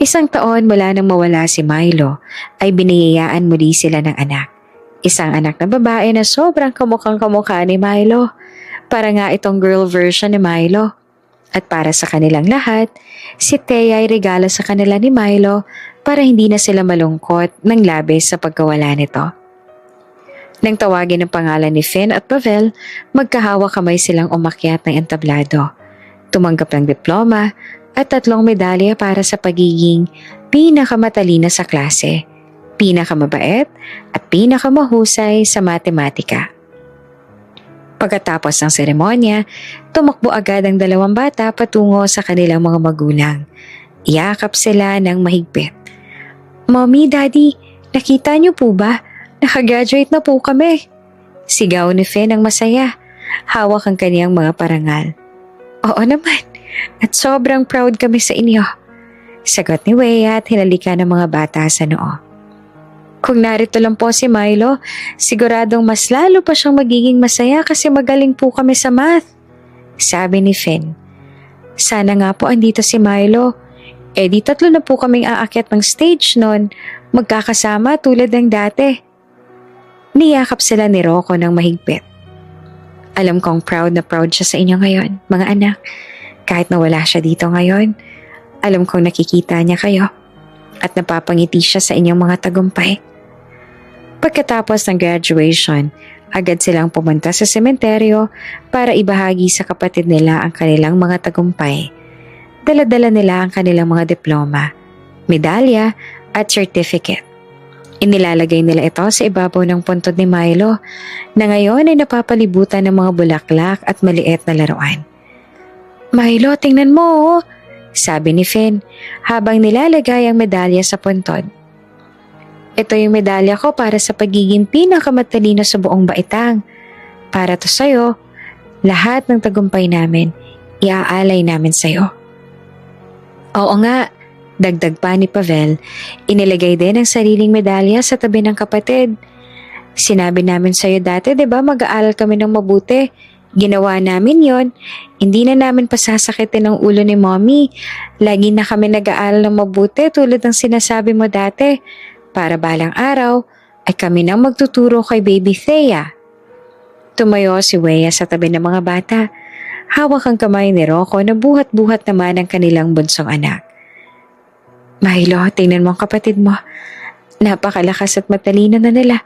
1 taon mula nang mawala si Milo ay biniyayaan muli sila ng anak. Isang anak na babae na sobrang kamukhang-kamukha ni Milo. Para nga itong girl version ni Milo. At para sa kanilang lahat, si Thea ay regalo sa kanila ni Milo para hindi na sila malungkot ng labis sa pagkawala nito. Nang tawagin ang pangalan ni Finn at Pavel, magkahawak kamay silang umakyat ng entablado. Tumanggap ng diploma at 3 medalya para sa pagiging pinakamatalino sa klase, pinakamabait at pinakamahusay sa matematika. Pagkatapos ng seremonya, tumakbo agad ang 2 bata patungo sa kanilang mga magulang. Iyakap sila ng mahigpit. "Mommy, Daddy, nakita niyo po ba? Nakagraduate na po kami." Sigaw ni Finn ang masaya. Hawak ang kaniyang mga parangal. "Oo naman. At sobrang proud kami sa inyo," sagot ni Wea at hinalika ng mga bata sa noo. "Kung narito lang po si Milo, siguradong mas lalo pa siyang magiging masaya kasi magaling po kami sa math," sabi ni Finn. "Sana nga po andito si Milo. Di 3 na po kaming aakyat ng stage nun, magkakasama tulad ng dati." Niyakap sila ni Rocco ng mahigpit. "Alam kong proud na proud siya sa inyo ngayon, mga anak. Kahit nawala siya dito ngayon, alam kong nakikita niya kayo at napapangiti siya sa inyong mga tagumpay." Pagkatapos ng graduation, agad silang pumunta sa sementeryo para ibahagi sa kapatid nila ang kanilang mga tagumpay. Dala-dala nila ang kanilang mga diploma, medalya at certificate. Inilalagay nila ito sa ibabaw ng puntod ni Milo na ngayon ay napapalibutan ng mga bulaklak at maliit na laruan. "Milo, tingnan mo," sabi ni Finn habang nilalagay ang medalya sa puntod. "Ito yung medalya ko para sa pagiging pinakamatalino sa buong baitang. Para to sa'yo, lahat ng tagumpay namin, iaalay namin sa'yo." "Oo nga," dagdag pa ni Pavel, inilagay din ang sariling medalya sa tabi ng kapatid. "Sinabi namin sa'yo dati, 'di ba, mag-aaral kami ng mabuti. Ginawa namin yon. Hindi na namin pasasakitin ang ulo ni Mommy. Lagi na kami nag-aaral ng mabuti tulad ng sinasabi mo dati. Para balang araw ay kami nang magtuturo kay Baby Thea." Tumayo si Wea sa tabi ng mga bata. Hawak ang kamay ni Rocco na buhat-buhat naman ang kanilang bunsong anak. "Milo, tingnan mo ang kapatid mo. Napakalakas at matalino na nila.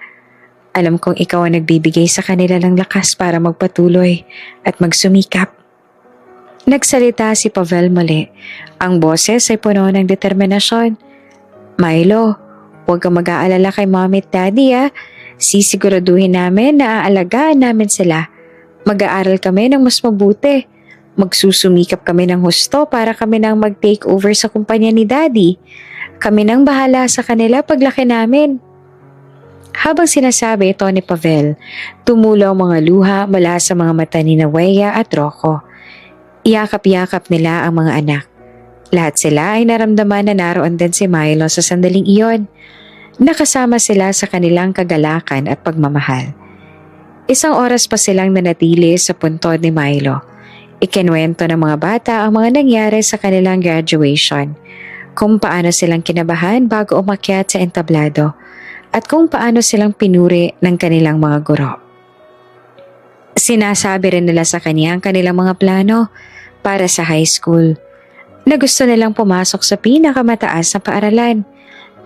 Alam kong ikaw ang nagbibigay sa kanila ng lakas para magpatuloy at magsumikap." Nagsalita si Pavel muli. Ang boses ay puno ng determinasyon. "Milo, huwag kang mag-aalala kay Mommy at Daddy, ah. Sisiguraduhin namin na aalagaan namin sila. Mag-aaral kami ng mas mabuti. Magsusumikap kami ng husto para kami nang mag-take over sa kumpanya ni Daddy. Kami nang bahala sa kanila paglaki namin." Habang sinasabi ito ni Pavel, tumulo ang mga luha mula sa mga mata ni Wea at Rocco. Iyakap-yakap nila ang mga anak. Lahat sila ay naramdaman na naroon din si Milo sa sandaling iyon. Nakasama sila sa kanilang kagalakan at pagmamahal. Isang oras pa silang nanatili sa puntod ni Milo. Ikinuwento ng mga bata ang mga nangyari sa kanilang graduation, kung paano silang kinabahan bago umakyat sa entablado, at kung paano silang pinuri ng kanilang mga guro. Sinasabi rin nila sa kanya ang kanilang mga plano para sa high school, na gusto nilang pumasok sa pinakamataas na paaralan,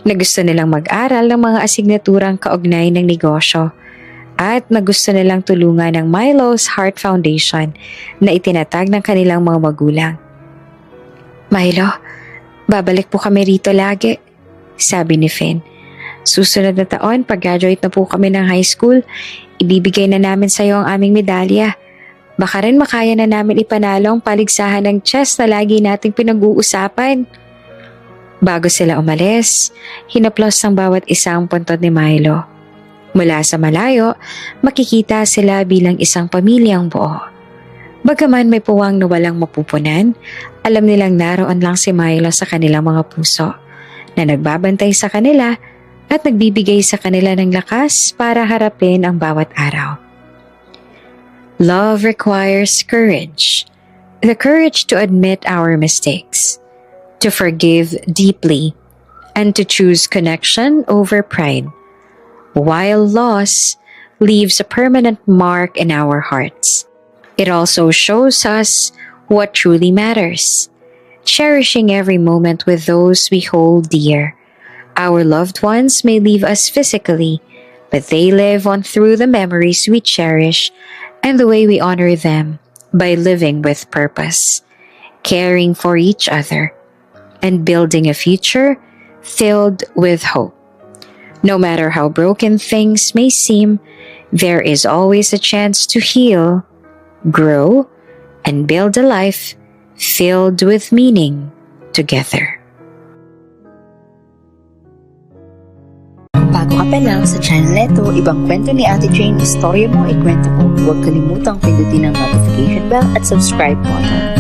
na gusto nilang mag-aral ng mga asignaturang kaugnay ng negosyo, at na gusto nilang tulungan ng Milo's Heart Foundation na itinatag ng kanilang mga magulang. Milo, babalik po kami rito lagi, sabi ni Finn. Susunod na taon, pag-graduate na po kami ng high school, ibibigay na namin sa iyo ang aming medalya. Baka rin makaya na namin ipanalo ang paligsahan ng chess na lagi nating pinag-uusapan. Bago sila umalis, hinaplos ng bawat isang puntod ni Milo. Mula sa malayo, makikita sila bilang isang pamilyang buo. Bagaman may puwang na walang mapupunan, alam nilang naroon lang si Milo sa kanilang mga puso, na nagbabantay sa kanila at nagbibigay sa kanila ng lakas para harapin ang bawat araw. Love requires courage. The courage to admit our mistakes, to forgive deeply, and to choose connection over pride. While loss leaves a permanent mark in our hearts, it also shows us what truly matters, cherishing every moment with those we hold dear. Our loved ones may leave us physically, but they live on through the memories we cherish and the way we honor them by living with purpose, caring for each other, and building a future filled with hope. No matter how broken things may seem, there is always a chance to heal, grow, and build a life filled with meaning together. Bago ka pa lang sa channel neto, ibang kwento ni Ate Jane, istorya mo, ikwento ko. Huwag kalimutang pindutin ang notification bell at subscribe button.